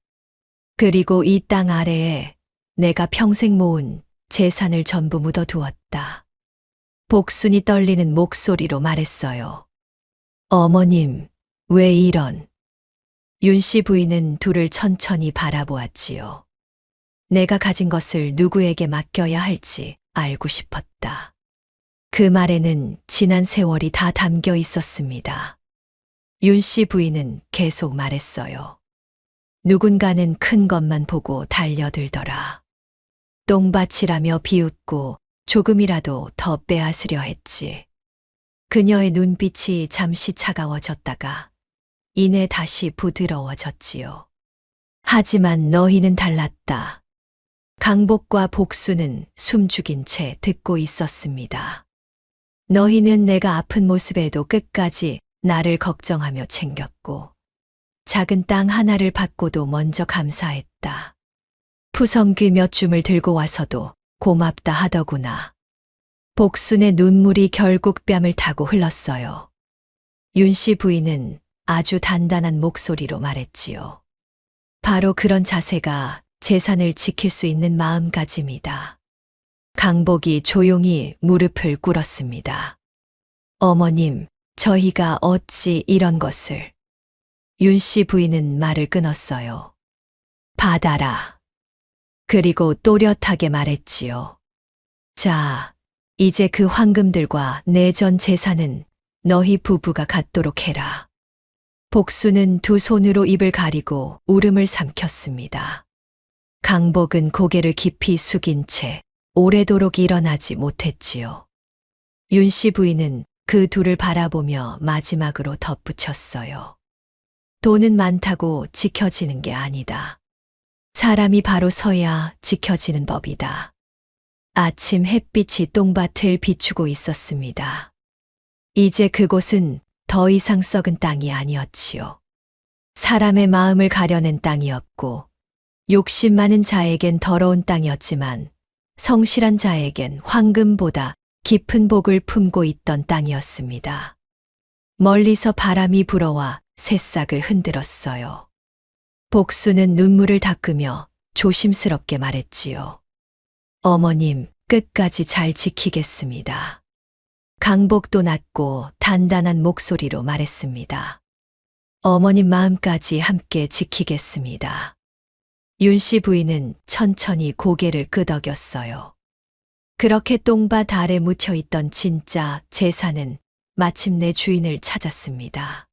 그리고 이 땅 아래에 내가 평생 모은 재산을 전부 묻어두었다. 복순이 떨리는 목소리로 말했어요. 어머님, 왜 이런? 윤 씨 부인은 둘을 천천히 바라보았지요. 내가 가진 것을 누구에게 맡겨야 할지 알고 싶었다. 그 말에는 지난 세월이 다 담겨 있었습니다. 윤 씨 부인은 계속 말했어요. 누군가는 큰 것만 보고 달려들더라. 똥밭이라며 비웃고 조금이라도 더 빼앗으려 했지. 그녀의 눈빛이 잠시 차가워졌다가 이내 다시 부드러워졌지요. 하지만 너희는 달랐다. 강복과 복수는 숨죽인 채 듣고 있었습니다. 너희는 내가 아픈 모습에도 끝까지 나를 걱정하며 챙겼고, 작은 땅 하나를 받고도 먼저 감사했다. 푸성귀 몇 줌을 들고 와서도 고맙다 하더구나. 복순의 눈물이 결국 뺨을 타고 흘렀어요. 윤 씨 부인은 아주 단단한 목소리로 말했지요. 바로 그런 자세가 재산을 지킬 수 있는 마음가짐이다. 강복이 조용히 무릎을 꿇었습니다. 어머님, 저희가 어찌 이런 것을. 윤 씨 부인은 말을 끊었어요. 받아라. 그리고 또렷하게 말했지요. 자, 이제 그 황금들과 내 전 재산은 너희 부부가 갖도록 해라. 복수는 두 손으로 입을 가리고 울음을 삼켰습니다. 강복은 고개를 깊이 숙인 채 오래도록 일어나지 못했지요. 윤 씨 부인은 그 둘을 바라보며 마지막으로 덧붙였어요. 돈은 많다고 지켜지는 게 아니다. 사람이 바로 서야 지켜지는 법이다. 아침 햇빛이 똥밭을 비추고 있었습니다. 이제 그곳은 더 이상 썩은 땅이 아니었지요. 사람의 마음을 가려낸 땅이었고, 욕심 많은 자에겐 더러운 땅이었지만, 성실한 자에겐 황금보다 깊은 복을 품고 있던 땅이었습니다. 멀리서 바람이 불어와 새싹을 흔들었어요. 복수는 눈물을 닦으며 조심스럽게 말했지요. 어머님, 끝까지 잘 지키겠습니다. 강복도 낮고 단단한 목소리로 말했습니다. 어머님 마음까지 함께 지키겠습니다. 윤 씨 부인은 천천히 고개를 끄덕였어요. 그렇게 똥밭 아래 묻혀있던 진짜 재산은 마침내 주인을 찾았습니다.